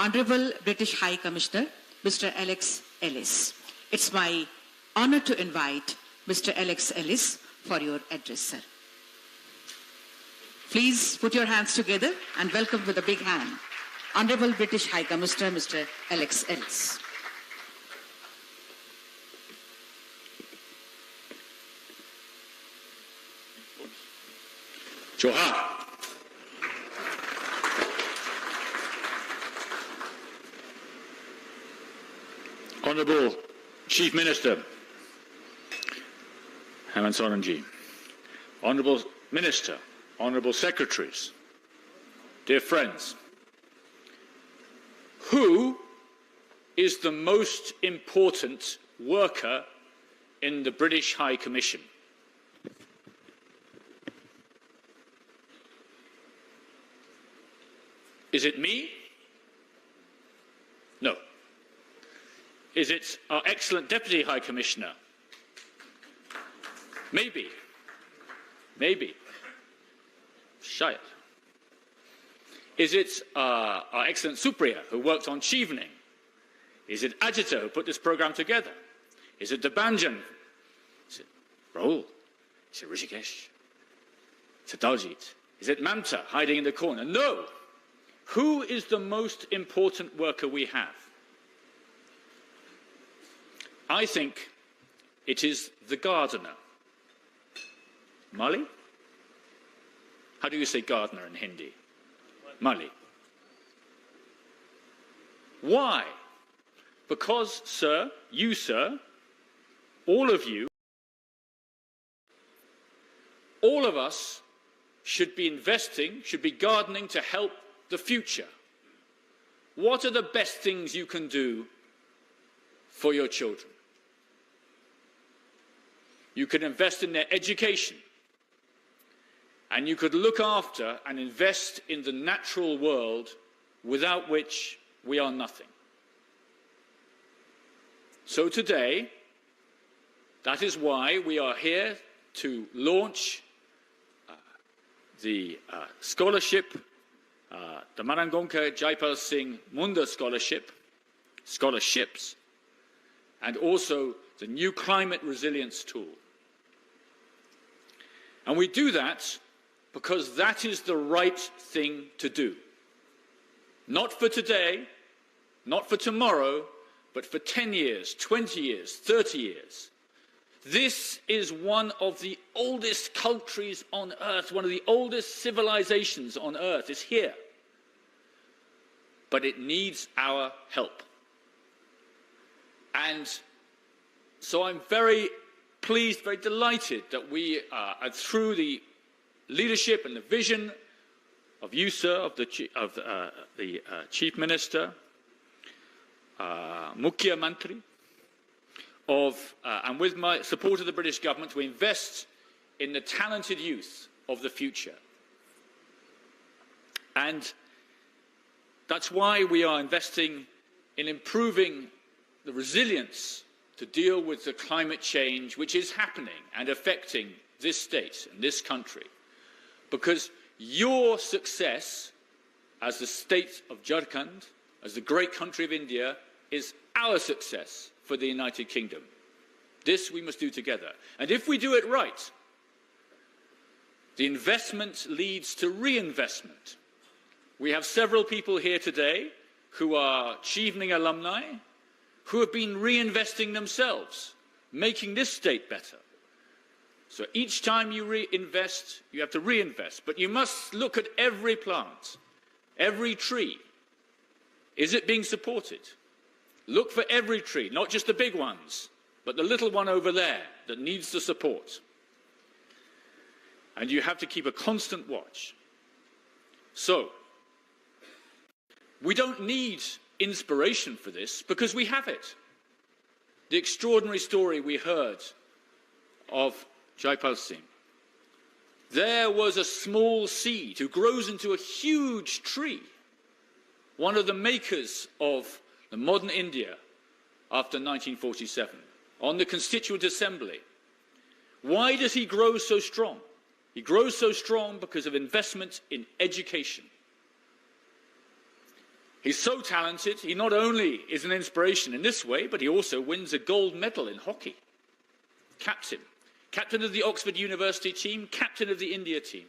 Honorable British High Commissioner, Mr. Alex Ellis. It's my honor to invite Mr. Alex Ellis for your address, sir. Please put your hands together and welcome with a big hand Honorable British High Commissioner, Mr. Alex Ellis. Johar. Honourable Chief Minister, Hemant Sorenji, Honourable Minister, Honourable Secretaries, dear friends, who is the most important worker in the British High Commission? Is it me? No. Is it our excellent Deputy High Commissioner? Maybe. Maybe. Shayad. Is it our excellent Supriya, who worked on Chevening? Is it Ajita, who put this program together? Is it Debanjan? Is it Rahul? Is it Rishikesh? Is it Daljit? Is it Mamta, hiding in the corner? No. Who is the most important worker we have? I think it is the gardener. Mali? How do you say gardener in Hindi? Mali. Why? Because, sir, you, sir, all of you, all of us should be investing, should be gardening to help the future. What are the best things you can do for your children? You can invest in their education, and you could look after and invest in the natural world without which we are nothing. So today, that is why we are here to launch the scholarship, the Marang Gomke Jaipal Singh Munda scholarships, and also the new climate resilience tool. And we do that because that is the right thing to do. Not for today, not for tomorrow, but for 10 years, 20 years, 30 years. This is one of the oldest countries on earth, one of the oldest civilizations on earth is here. But it needs our help. And so I'm very pleased, very delighted that we are through the leadership and the vision of you, sir, of the Chief Minister, Mukhya Mantri, and with my support of the British government, to invest in the talented youth of the future. And that's why we are investing in improving the resilience to deal with the climate change which is happening and affecting this state and this country. Because your success as the state of Jharkhand, as the great country of India, is our success for the United Kingdom. This we must do together. And if we do it right, the investment leads to reinvestment. We have several people here today who are Chevening alumni, who have been reinvesting themselves, making this state better. So each time you reinvest, you have to reinvest. But you must look at every plant, every tree. Is it being supported? Look for every tree, not just the big ones, but the little one over there that needs the support. And you have to keep a constant watch. So, we don't need inspiration for this because we have it. The extraordinary story we heard of Jaipal Singh, there was a small seed who grows into a huge tree, one of the makers of the modern India after 1947, on the Constituent Assembly. Why does he grow so strong? He grows so strong because of investment in education. He's so talented, he not only is an inspiration in this way, but he also wins a gold medal in hockey. Captain of the Oxford University team, captain of the India team.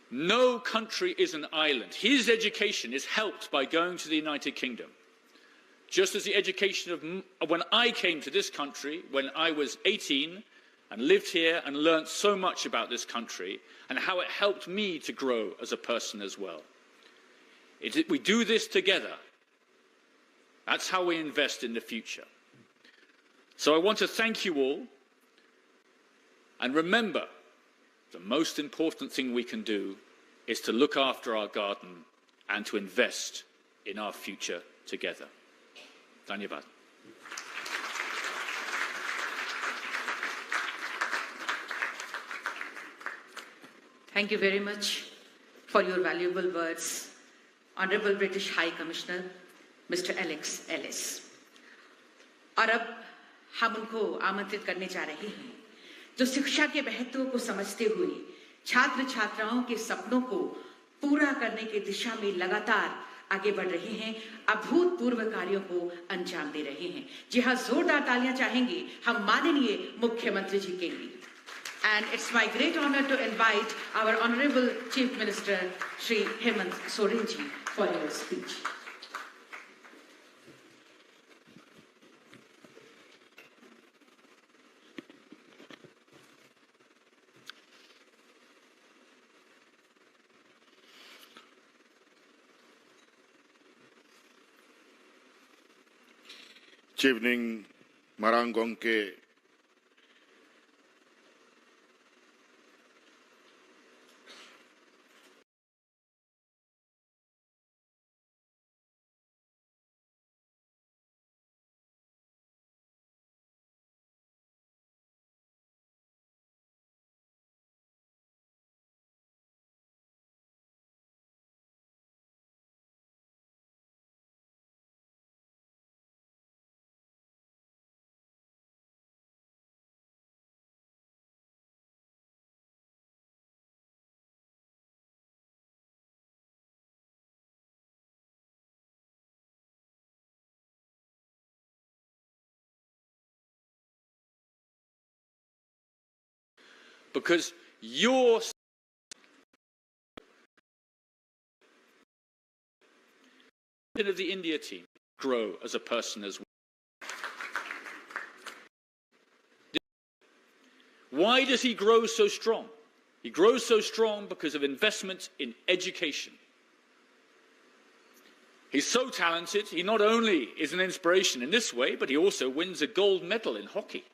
No country is an island. His education is helped by going to the United Kingdom. Just as the education of when I came to this country, when I was 18, and lived here and learnt so much about this country and how it helped me to grow as a person as well. We do this together. That's how we invest in the future. So I want to thank you all, and remember, the most important thing we can do is to look after our garden and to invest in our future together. Dhanyavad. Thank you very much for your valuable words, Honorable British High Commissioner, Mr. Alex Ellis. और अब हम उनको आमंत्रित करने जा रहे हैं जो शिक्षा के महत्व को समझते हुए छात्र छात्राओं के सपनों को पूरा करने की दिशा में लगातार आगे बढ़ रहे हैं, अभूतपूर्व कार्यों को अंजाम दे रहे हैं। जी हाँ, जोरदार तालियां चाहेंगे हम माननीय मुख्यमंत्री जी के लिए। And it's my great honor to invite our Honorable Chief Minister, Shri Hemant Soren ji, for your speech. Chevening Marang Gomke because your of the India team grow as a person as well. Why does he grow so strong? He grows so strong because of investment in education. He's so talented, he not only is an inspiration in this way, but he also wins a gold medal in hockey.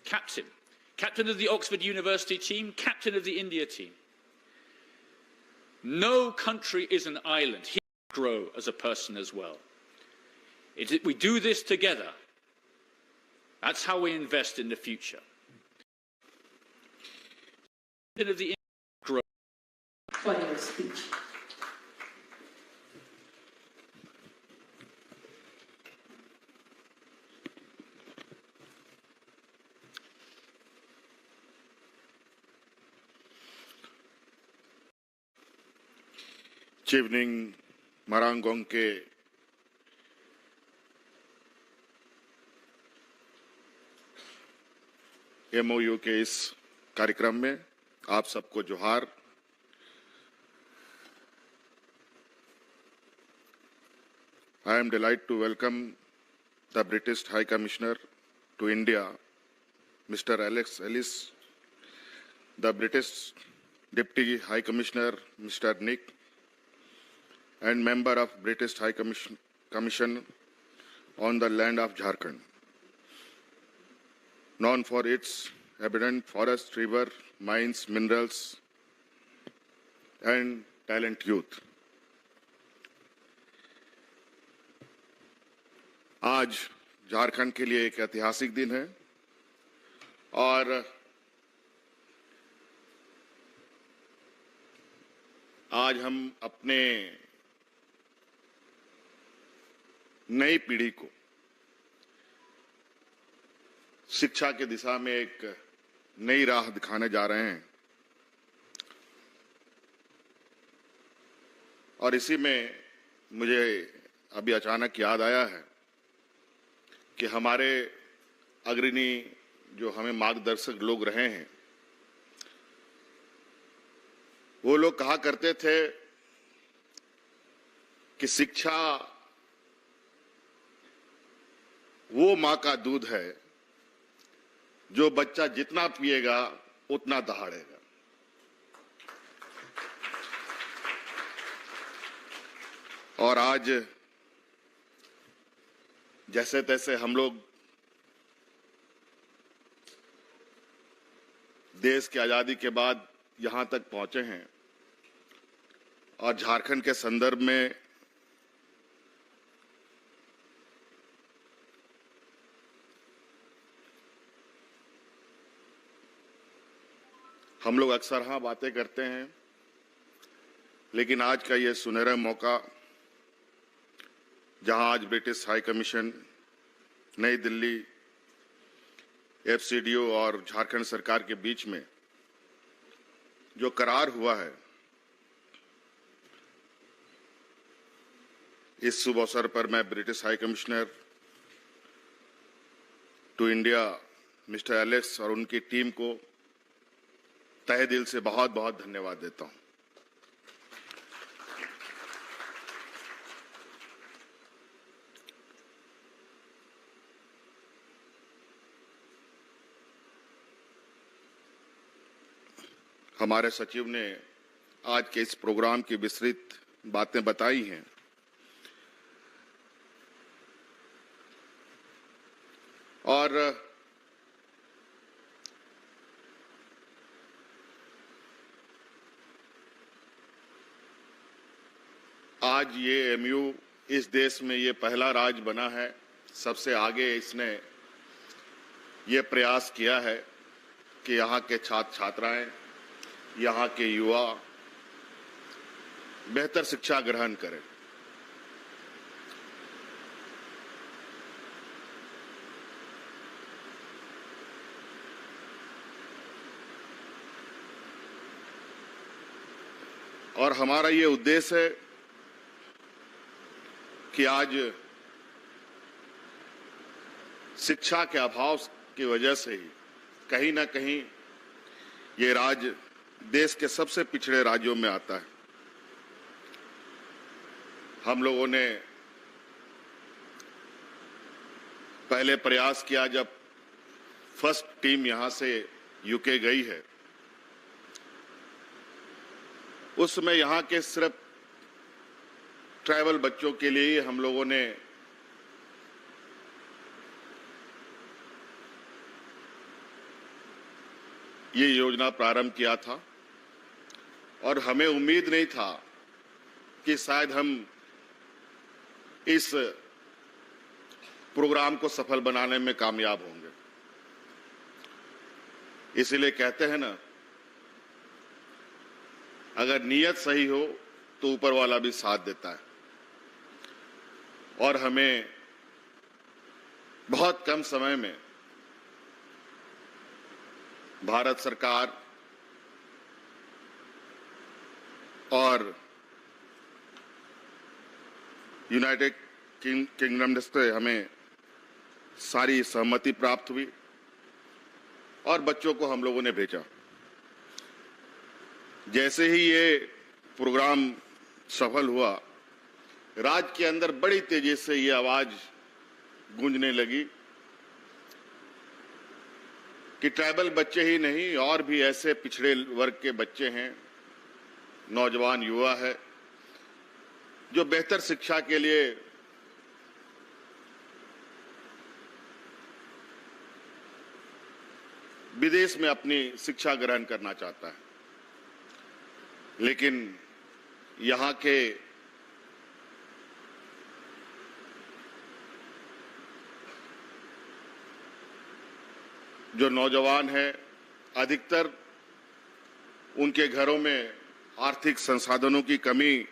Captain of the Oxford University team, captain of the India team. No country is an island. He grow as a person as well. We do this together. That's how we invest in the future. Of the grow. For your speech. Chevening Marang Gomke MOU के इस कार्यक्रम में आप सबको जोहार। I am delighted to welcome the British High Commissioner to India, Mr. Alex Ellis, the British Deputy High Commissioner, Mr. Nick, and member of British High Commission on the land of Jharkhand, known for its abundant forest, river, mines, minerals, and talent youth. आज झारखंड के लिए एक ऐतिहासिक दिन है और आज हम अपने नई पीढ़ी को शिक्षा की दिशा में एक नई राह दिखाने जा रहे हैं और इसी में मुझे अभी अचानक याद आया है कि हमारे अग्रणी जो हमें मार्गदर्शक लोग रहे हैं, वो लोग कहा करते थे कि शिक्षा वो मां का दूध है जो बच्चा जितना पिएगा उतना दहाड़ेगा। और आज जैसे तैसे हम लोग देश की आजादी के बाद यहां तक पहुंचे हैं और झारखंड के संदर्भ में हम लोग अक्सर हाँ बातें करते हैं, लेकिन आज का ये सुनहरा मौका जहां आज ब्रिटिश हाई कमीशन, नई दिल्ली, एफसीडीओ और झारखंड सरकार के बीच में जो करार हुआ है, इस शुभ अवसर पर मैं British high commissioner to India mister Alex और उनकी टीम को तहे दिल से बहुत बहुत धन्यवाद देता हूं। हमारे सचिव ने आज के इस प्रोग्राम की विस्तृत बातें बताई हैं और आज ये एमयू इस देश में ये पहला राज्य बना है, सबसे आगे इसने ये प्रयास किया है कि यहाँ के छात्र छात्राएं, यहाँ के युवा बेहतर शिक्षा ग्रहण करें। और हमारा ये उद्देश्य है कि आज शिक्षा के अभाव की वजह से ही कहीं ना कहीं ये राज्य देश के सबसे पिछड़े राज्यों में आता है। हम लोगों ने पहले प्रयास किया जब फर्स्ट टीम यहां से यूके गई है, उस समय यहां के सिर्फ ट्राइबल बच्चों के लिए हम लोगों ने ये योजना प्रारंभ किया था और हमें उम्मीद नहीं था कि शायद हम इस प्रोग्राम को सफल बनाने में कामयाब होंगे। इसीलिए कहते हैं ना, अगर नीयत सही हो तो ऊपर वाला भी साथ देता है। और हमें बहुत कम समय में भारत सरकार और यूनाइटेड किंगडम से हमें सारी सहमति प्राप्त हुई और बच्चों को हम लोगों ने भेजा। जैसे ही ये प्रोग्राम सफल हुआ, राज्य के अंदर बड़ी तेजी से ये आवाज गूंजने लगी कि ट्राइबल बच्चे ही नहीं और भी ऐसे पिछड़े वर्ग के बच्चे हैं, नौजवान युवा है, जो बेहतर शिक्षा के लिए विदेश में अपनी शिक्षा ग्रहण करना चाहता है। लेकिन यहाँ के जो नौजवान हैं, अधिकतर उनके घरों में आर्थिक संसाधनों की कमी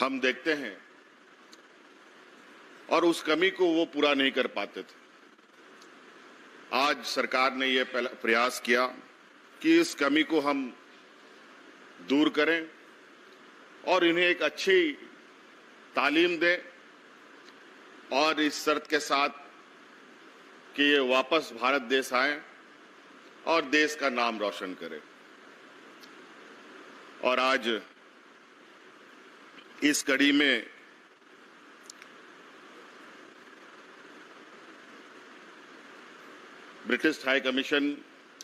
हम देखते हैं और उस कमी को वो पूरा नहीं कर पाते थे। आज सरकार ने ये प्रयास किया कि इस कमी को हम दूर करें और इन्हें एक अच्छी तालीम दें और इस शर्त के साथ कि ये वापस भारत देश आएं और देश का नाम रोशन करें। और आज इस कड़ी में ब्रिटिश हाई कमीशन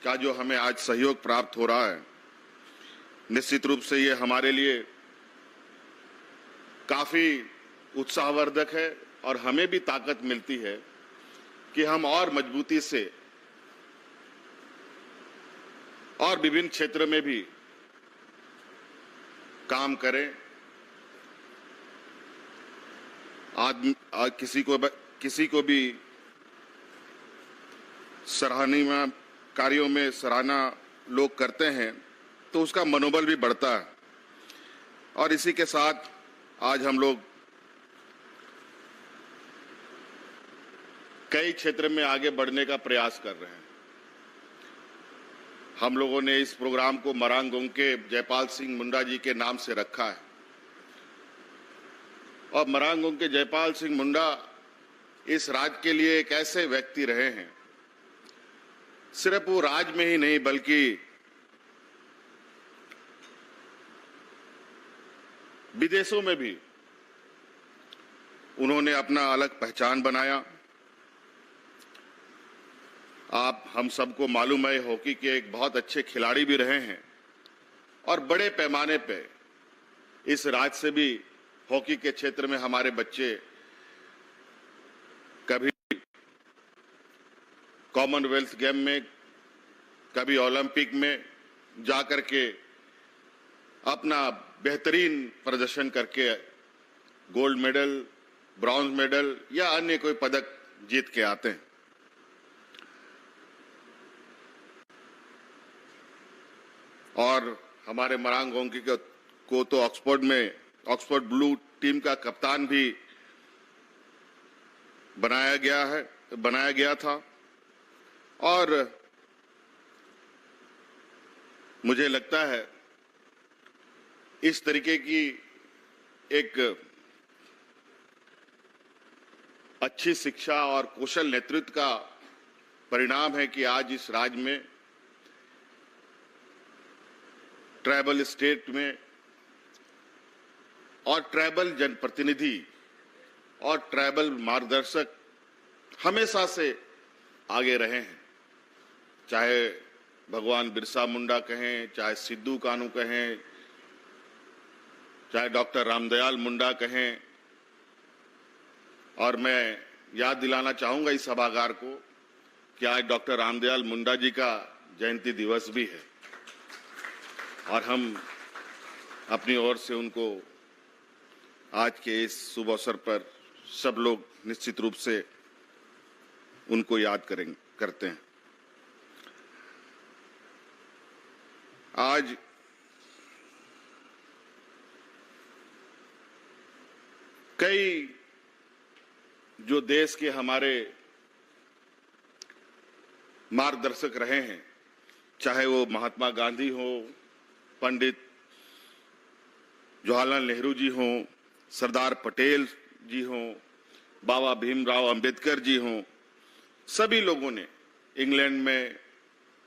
का जो हमें आज सहयोग प्राप्त हो रहा है, निश्चित रूप से ये हमारे लिए काफी उत्साहवर्धक है और हमें भी ताकत मिलती है कि हम और मजबूती से और विभिन्न क्षेत्र में भी काम करें। किसी को भी सराहनीय कार्यों में सराहना लोग करते हैं तो उसका मनोबल भी बढ़ता है और इसी के साथ आज हम लोग कई क्षेत्र में आगे बढ़ने का प्रयास कर रहे हैं। हम लोगों ने इस प्रोग्राम को मरांग गोमके जयपाल सिंह मुंडा जी के नाम से रखा है और मरांग गोमके जयपाल सिंह मुंडा इस राज्य के लिए एक ऐसे व्यक्ति रहे हैं, सिर्फ वो राज्य में ही नहीं बल्कि विदेशों में भी उन्होंने अपना अलग पहचान बनाया। आप हम सबको मालूम है हॉकी के एक बहुत अच्छे खिलाड़ी भी रहे हैं और बड़े पैमाने पे इस राज्य से भी हॉकी के क्षेत्र में हमारे बच्चे कभी कॉमनवेल्थ गेम में, कभी ओलंपिक में जाकर के अपना बेहतरीन प्रदर्शन करके गोल्ड मेडल, ब्रॉन्ज मेडल या अन्य कोई पदक जीत के आते हैं। और हमारे मरांग गोमके को तो ऑक्सफोर्ड ब्लू टीम का कप्तान भी बनाया गया था और मुझे लगता है इस तरीके की एक अच्छी शिक्षा और कौशल नेतृत्व का परिणाम है कि आज इस राज्य में ट्राइबल स्टेट में और ट्राइबल जनप्रतिनिधि और ट्राइबल मार्गदर्शक हमेशा से आगे रहे हैं। चाहे भगवान बिरसा मुंडा कहें, चाहे सिद्धू कानू कहें, चाहे डॉक्टर रामदयाल मुंडा कहें। और मैं याद दिलाना चाहूंगा इस सभागार को कि आज डॉक्टर रामदयाल मुंडा जी का जयंती दिवस भी है और हम अपनी ओर से उनको आज के इस शुभ अवसर पर सब लोग निश्चित रूप से उनको याद करते हैं। आज कई जो देश के हमारे मार्गदर्शक रहे हैं, चाहे वो महात्मा गांधी हो, पंडित जवाहरलाल नेहरू जी हों, सरदार पटेल जी हों, बाबा भीमराव अंबेडकर जी हों, सभी लोगों ने इंग्लैंड में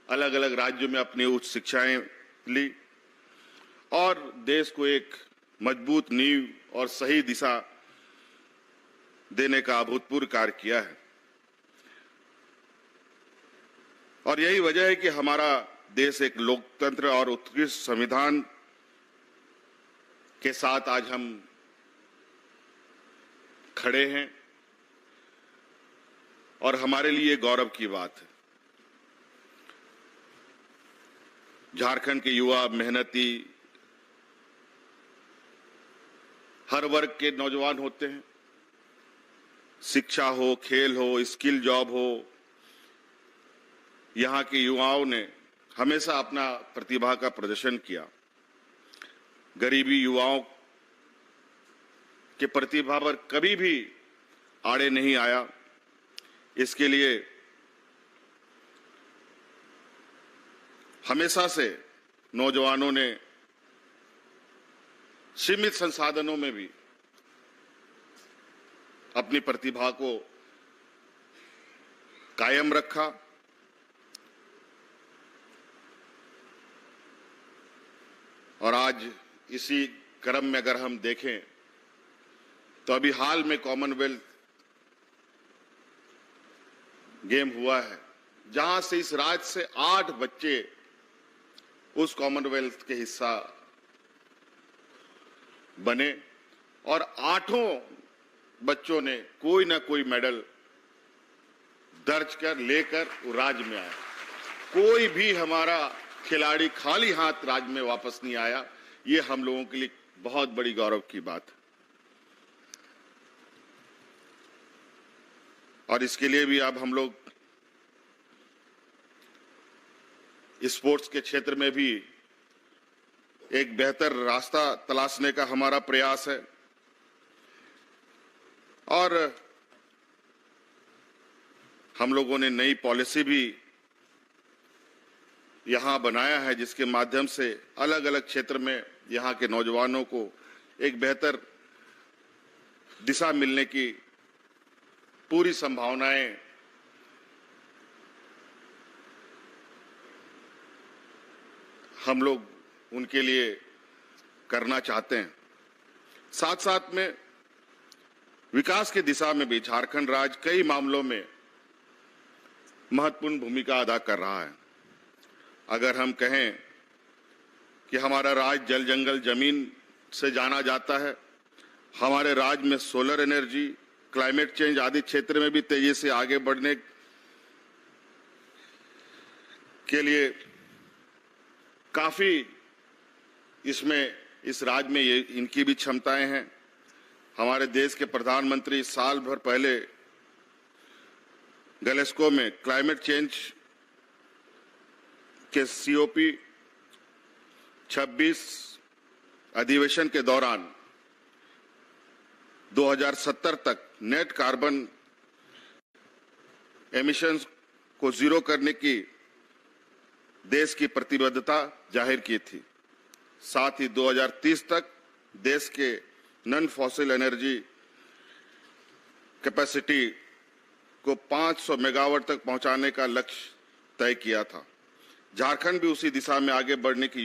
अलग अलग राज्यों में अपनी उच्च शिक्षाएं ली और देश को एक मजबूत नींव और सही दिशा देने का अभूतपूर्व कार्य किया है। और यही वजह है कि हमारा देश एक लोकतंत्र और उत्कृष्ट संविधान के साथ आज हम खड़े हैं और हमारे लिए गौरव की बात है। झारखंड के युवा मेहनती हर वर्ग के नौजवान होते हैं, शिक्षा हो, खेल हो, स्किल जॉब हो, यहाँ के युवाओं ने हमेशा अपना प्रतिभा का प्रदर्शन किया। गरीबी युवाओं के प्रतिभा पर कभी भी आड़े नहीं आया। इसके लिए हमेशा से नौजवानों ने सीमित संसाधनों में भी अपनी प्रतिभा को कायम रखा। और आज इसी क्रम में अगर हम देखें तो अभी हाल में कॉमनवेल्थ गेम हुआ है, जहां से इस राज्य से 8 बच्चे उस कॉमनवेल्थ के हिस्सा बने और 8 बच्चों ने कोई ना कोई मेडल दर्ज कर लेकर राज्य में आया। कोई भी हमारा खिलाड़ी खाली हाथ राज्य में वापस नहीं आया। ये हम लोगों के लिए बहुत बड़ी गौरव की बात है। और इसके लिए भी अब हम लोग स्पोर्ट्स के क्षेत्र में भी एक बेहतर रास्ता तलाशने का हमारा प्रयास है। और हम लोगों ने नई पॉलिसी भी यहां बनाया है, जिसके माध्यम से अलग अलग क्षेत्र में यहां के नौजवानों को एक बेहतर दिशा मिलने की पूरी संभावनाएं हम लोग उनके लिए करना चाहते हैं। साथ साथ में विकास की दिशा में भी झारखंड राज्य कई मामलों में महत्वपूर्ण भूमिका अदा कर रहा है। अगर हम कहें कि हमारा राज्य जल जंगल जमीन से जाना जाता है, हमारे राज्य में सोलर एनर्जी, क्लाइमेट चेंज आदि क्षेत्र में भी तेजी से आगे बढ़ने के लिए काफी इसमें इस राज्य में ये इनकी भी क्षमताएं हैं। हमारे देश के प्रधानमंत्री साल भर पहले ग्लासगो में क्लाइमेट चेंज के COP 26 अधिवेशन के दौरान 2070 तक नेट कार्बन एमिशंस को जीरो करने की देश की प्रतिबद्धता जाहिर की थी। साथ ही 2030 तक देश के नॉन फॉसिल एनर्जी कैपेसिटी को 500 मेगावाट तक पहुंचाने का लक्ष्य तय किया था। झारखंड भी उसी दिशा में आगे बढ़ने की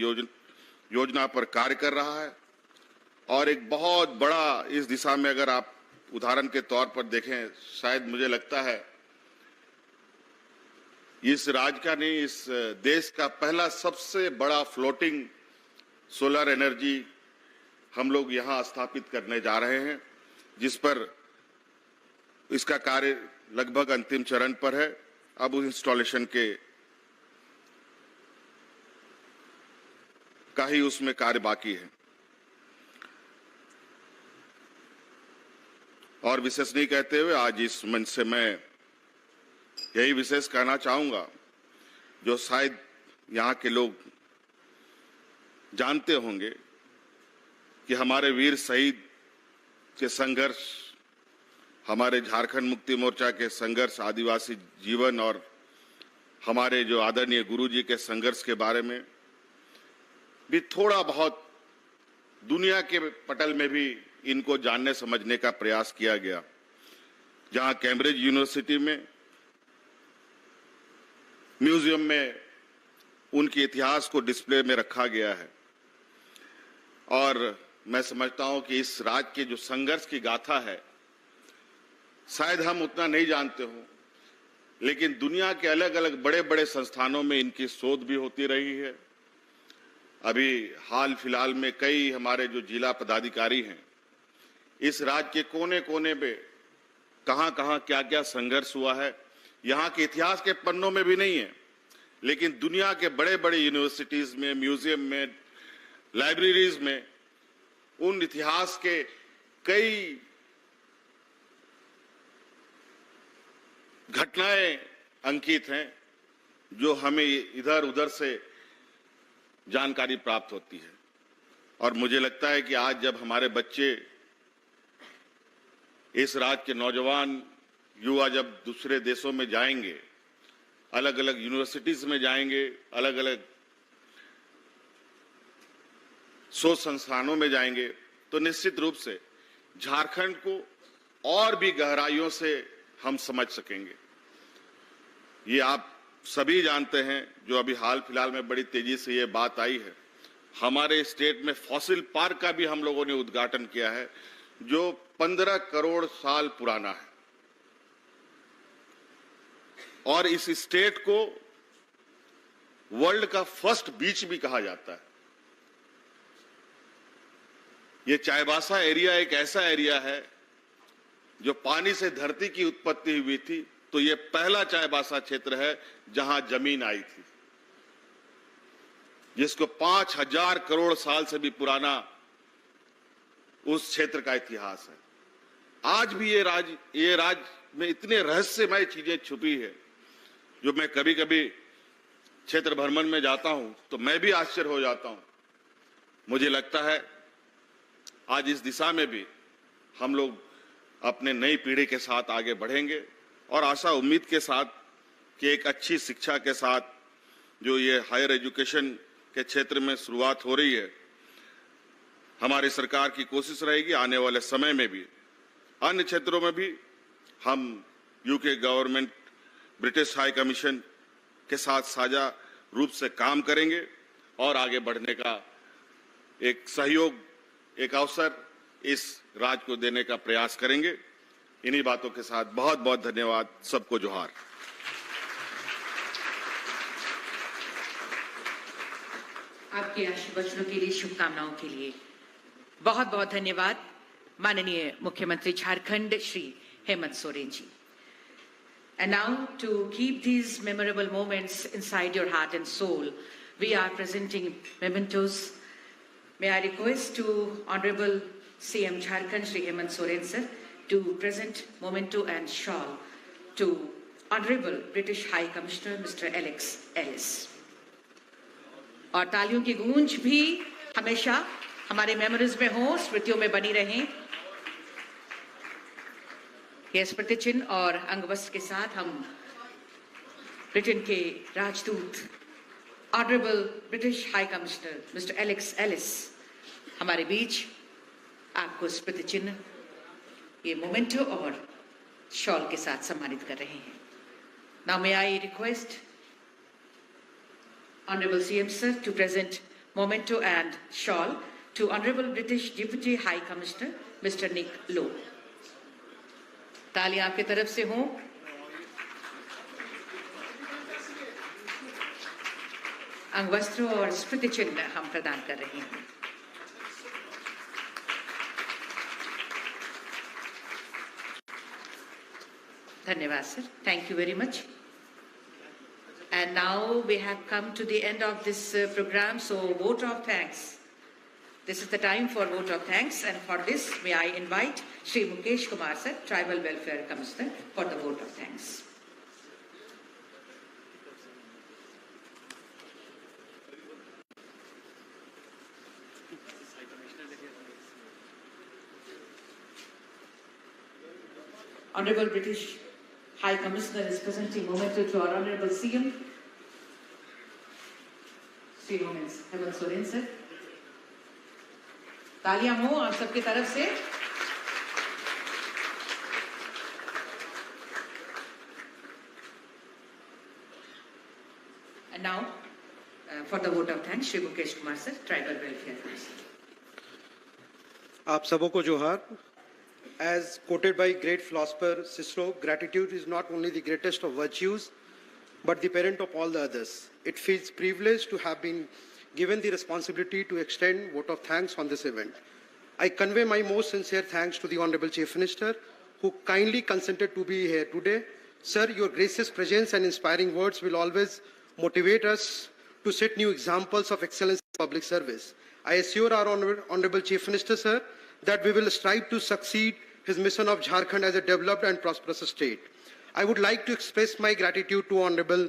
योजना पर कार्य कर रहा है। और एक बहुत बड़ा इस दिशा में अगर आप उदाहरण के तौर पर देखें, शायद मुझे लगता है इस राज्य का नहीं, इस देश का पहला सबसे बड़ा फ्लोटिंग सोलर एनर्जी हम लोग यहां स्थापित करने जा रहे हैं, जिस पर इसका कार्य लगभग अंतिम चरण पर है। अब उस इंस्टॉलेशन का ही उसमें कार्य बाकी है। और विशेष नहीं कहते हुए आज इस मंच से मैं यही विशेष कहना चाहूंगा, जो शायद यहाँ के लोग जानते होंगे कि हमारे वीर शहीद के संघर्ष, हमारे झारखंड मुक्ति मोर्चा के संघर्ष, आदिवासी जीवन और हमारे जो आदरणीय गुरुजी के संघर्ष के बारे में भी थोड़ा बहुत दुनिया के पटल में भी इनको जानने समझने का प्रयास किया गया। जहां कैम्ब्रिज यूनिवर्सिटी में म्यूजियम में उनके इतिहास को डिस्प्ले में रखा गया है। और मैं समझता हूं कि इस राज्य के जो संघर्ष की गाथा है, शायद हम उतना नहीं जानते हों, लेकिन दुनिया के अलग अलग बड़े बड़े संस्थानों में इनकी शोध भी होती रही है। अभी हाल फिलहाल में कई हमारे जो जिला पदाधिकारी हैं, इस राज्य के कोने कोने पे कहां-कहां क्या-क्या संघर्ष हुआ है, यहाँ के इतिहास के पन्नों में भी नहीं है, लेकिन दुनिया के बड़े बड़े यूनिवर्सिटीज में, म्यूजियम में, लाइब्रेरीज में उन इतिहास के कई घटनाएं अंकित हैं। जो हमें इधर उधर से जानकारी प्राप्त होती है। और मुझे लगता है कि आज जब हमारे बच्चे, इस राज्य के नौजवान युवा जब दूसरे देशों में जाएंगे, अलग अलग यूनिवर्सिटीज में जाएंगे, अलग अलग शोध संस्थानों में जाएंगे, तो निश्चित रूप से झारखंड को और भी गहराइयों से हम समझ सकेंगे। ये आप सभी जानते हैं, जो अभी हाल फिलहाल में बड़ी तेजी से ये बात आई है, हमारे स्टेट में फॉसिल पार्क का भी हम लोगों ने उद्घाटन किया है, जो 15 करोड़ साल पुराना है। और इस स्टेट को वर्ल्ड का फर्स्ट बीच भी कहा जाता है। ये चाईबासा एरिया एक ऐसा एरिया है जो पानी से धरती की उत्पत्ति हुई थी, तो ये पहला चाईबासा क्षेत्र है जहां जमीन आई थी, जिसको 5000 करोड़ साल से भी पुराना उस क्षेत्र का इतिहास है। आज भी ये राज्य में इतने रहस्यमय चीजें छुपी है, जो मैं कभी कभी क्षेत्र भ्रमण में जाता हूं तो मैं भी आश्चर्य हो जाता हूं। मुझे लगता है आज इस दिशा में भी हम लोग अपने नई पीढ़ी के साथ आगे बढ़ेंगे, और आशा उम्मीद के साथ कि एक अच्छी शिक्षा के साथ जो ये हायर एजुकेशन के क्षेत्र में शुरुआत हो रही है, हमारी सरकार की कोशिश रहेगी आने वाले समय में भी अन्य क्षेत्रों में भी हम UK government, British high commission के साथ साझा रूप से काम करेंगे और आगे बढ़ने का एक सहयोग, एक अवसर इस राज्य को देने का प्रयास करेंगे। इन्हीं बातों के साथ बहुत बहुत धन्यवाद। सबको जोहार। आपके आशीर्वचनों के लिए, शुभकामनाओं के लिए बहुत बहुत धन्यवाद माननीय मुख्यमंत्री Jharkhand Shri Hemant Soren ji. And now, to keep these memorable moments inside your heart and soul, we are presenting mementos. May I request to Honorable CM Jharkhand Shri Hemant Soren sir to present memento and shawl to Honorable British High Commissioner Mr. Alex Ellis. और तालियों की गूंज भी हमेशा हमारे memories में हो, स्मृतियों में बनी रहें। ये स्मृति चिन्ह और अंगवस्त्र के साथ हम ब्रिटेन के राजदूत honourable British high commissioner mister Alex Ellis हमारे बीच आपको स्मृति चिन्ह, ये मोमेंटो और शॉल के साथ सम्मानित कर रहे हैं। Now may I request Honorable CM Sir to present memento and shawl to Honorable British Deputy High Commissioner Mr. Nick Lowe. तालियां आपकी तरफ से हों। अंगवस्त्र और स्मृति चिन्ह हम प्रदान कर रहे हैं। धन्यवाद sir, thank you very much. And now we have come to the end of this program, so vote of thanks. This is the time for vote of thanks, and for this may I invite Shri Mukesh Kumar sir, Tribal Welfare Commissioner, for the vote of thanks. Honorable British High Commissioner is presenting memento to our Honorable CM, Shri Hemant Soren sir. तालियां हो आप सबकी तरफ से। And now, for the vote of thanks, Shri Mukesh Kumar sir, Tribal Welfare Commissioner. आप सबों को जोहार। As quoted by great philosopher Cicero, gratitude is not only the greatest of virtues, but the parent of all the others. It feels privileged to have been given the responsibility to extend vote of thanks on this event. I convey my most sincere thanks to the Honorable Chief Minister, who kindly consented to be here today. Sir, your gracious presence and inspiring words will always motivate us to set new examples of excellence in public service. I assure our Honorable Chief Minister, sir, that we will strive to succeed his mission of Jharkhand as a developed and prosperous state. I would like to express my gratitude to Honorable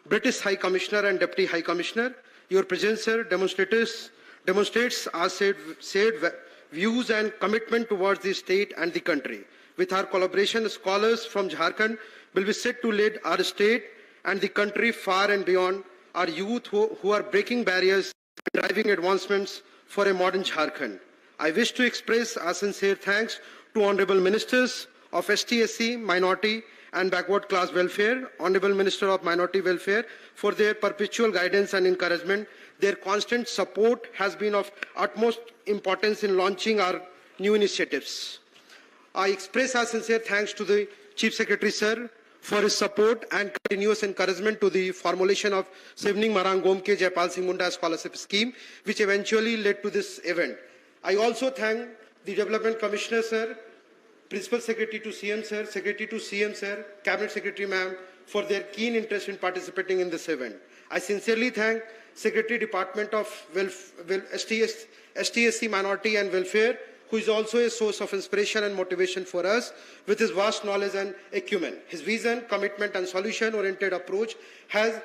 British High Commissioner and Deputy High Commissioner, your presence here demonstrates our shared views and commitment towards the state and the country. With our collaboration, scholars from Jharkhand will be set to lead our state and the country far and beyond. Our youth who are breaking barriers and driving advancements for a modern Jharkhand. I wish to express our sincere thanks to Honorable Ministers of ST/SC, Minority and Backward Class Welfare, Honorable Minister of Minority Welfare, for their perpetual guidance and encouragement. Their constant support has been of utmost importance in launching our new initiatives. I express our sincere thanks to the Chief Secretary, Sir, for his support and continuous encouragement to the formulation of Chevening Marang Gomke Jaipal Singh Munda Scholarship Scheme, which eventually led to this event. I also thank the Development Commissioner, Sir, Principal Secretary to CM, Sir, Secretary to CM, Sir, Cabinet Secretary, Ma'am, for their keen interest in participating in this event. I sincerely thank Secretary Department of ST/SC Minority and Welfare, who is also a source of inspiration and motivation for us with his vast knowledge and acumen. His vision, commitment and solution-oriented approach has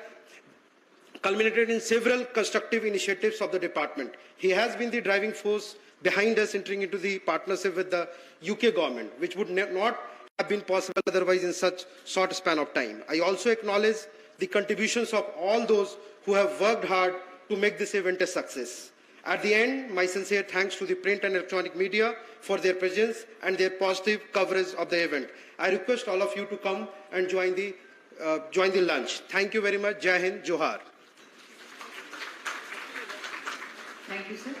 culminated in several constructive initiatives of the department. He has been the driving force behind us entering into the partnership with the UK government, which would not have been possible otherwise in such short span of time. I also acknowledge the contributions of all those who have worked hard to make this event a success. At the end, my sincere thanks to the print and electronic media for their presence and their positive coverage of the event. I request all of you to come and join the lunch. Thank you very much. Jai Hind, Johar. Thank you, sir,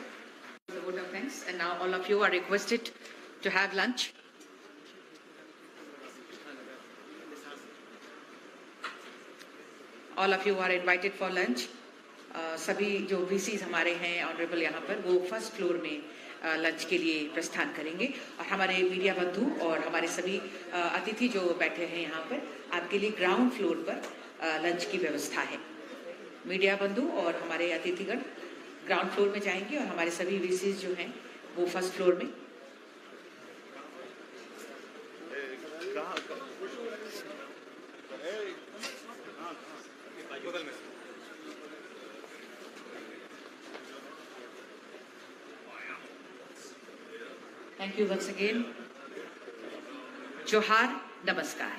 for the vote of thanks. And now all of you are requested to have lunch. All of you are invited for lunch. सभी जो VCs हमारे हैं honourable यहाँ पर, वो first floor में lunch के लिए प्रस्थान करेंगे और हमारे मीडिया बंधु और हमारे सभी अतिथि जो बैठे हैं यहाँ पर, आपके लिए ग्राउंड फ्लोर पर लंच की व्यवस्था है. मीडिया बंधु और हमारे अतिथिगण ग्राउंड फ्लोर में जाएंगे और हमारे सभी VCs जो हैं वो फर्स्ट फ्लोर में. Thank you once again. Johar, namaskar.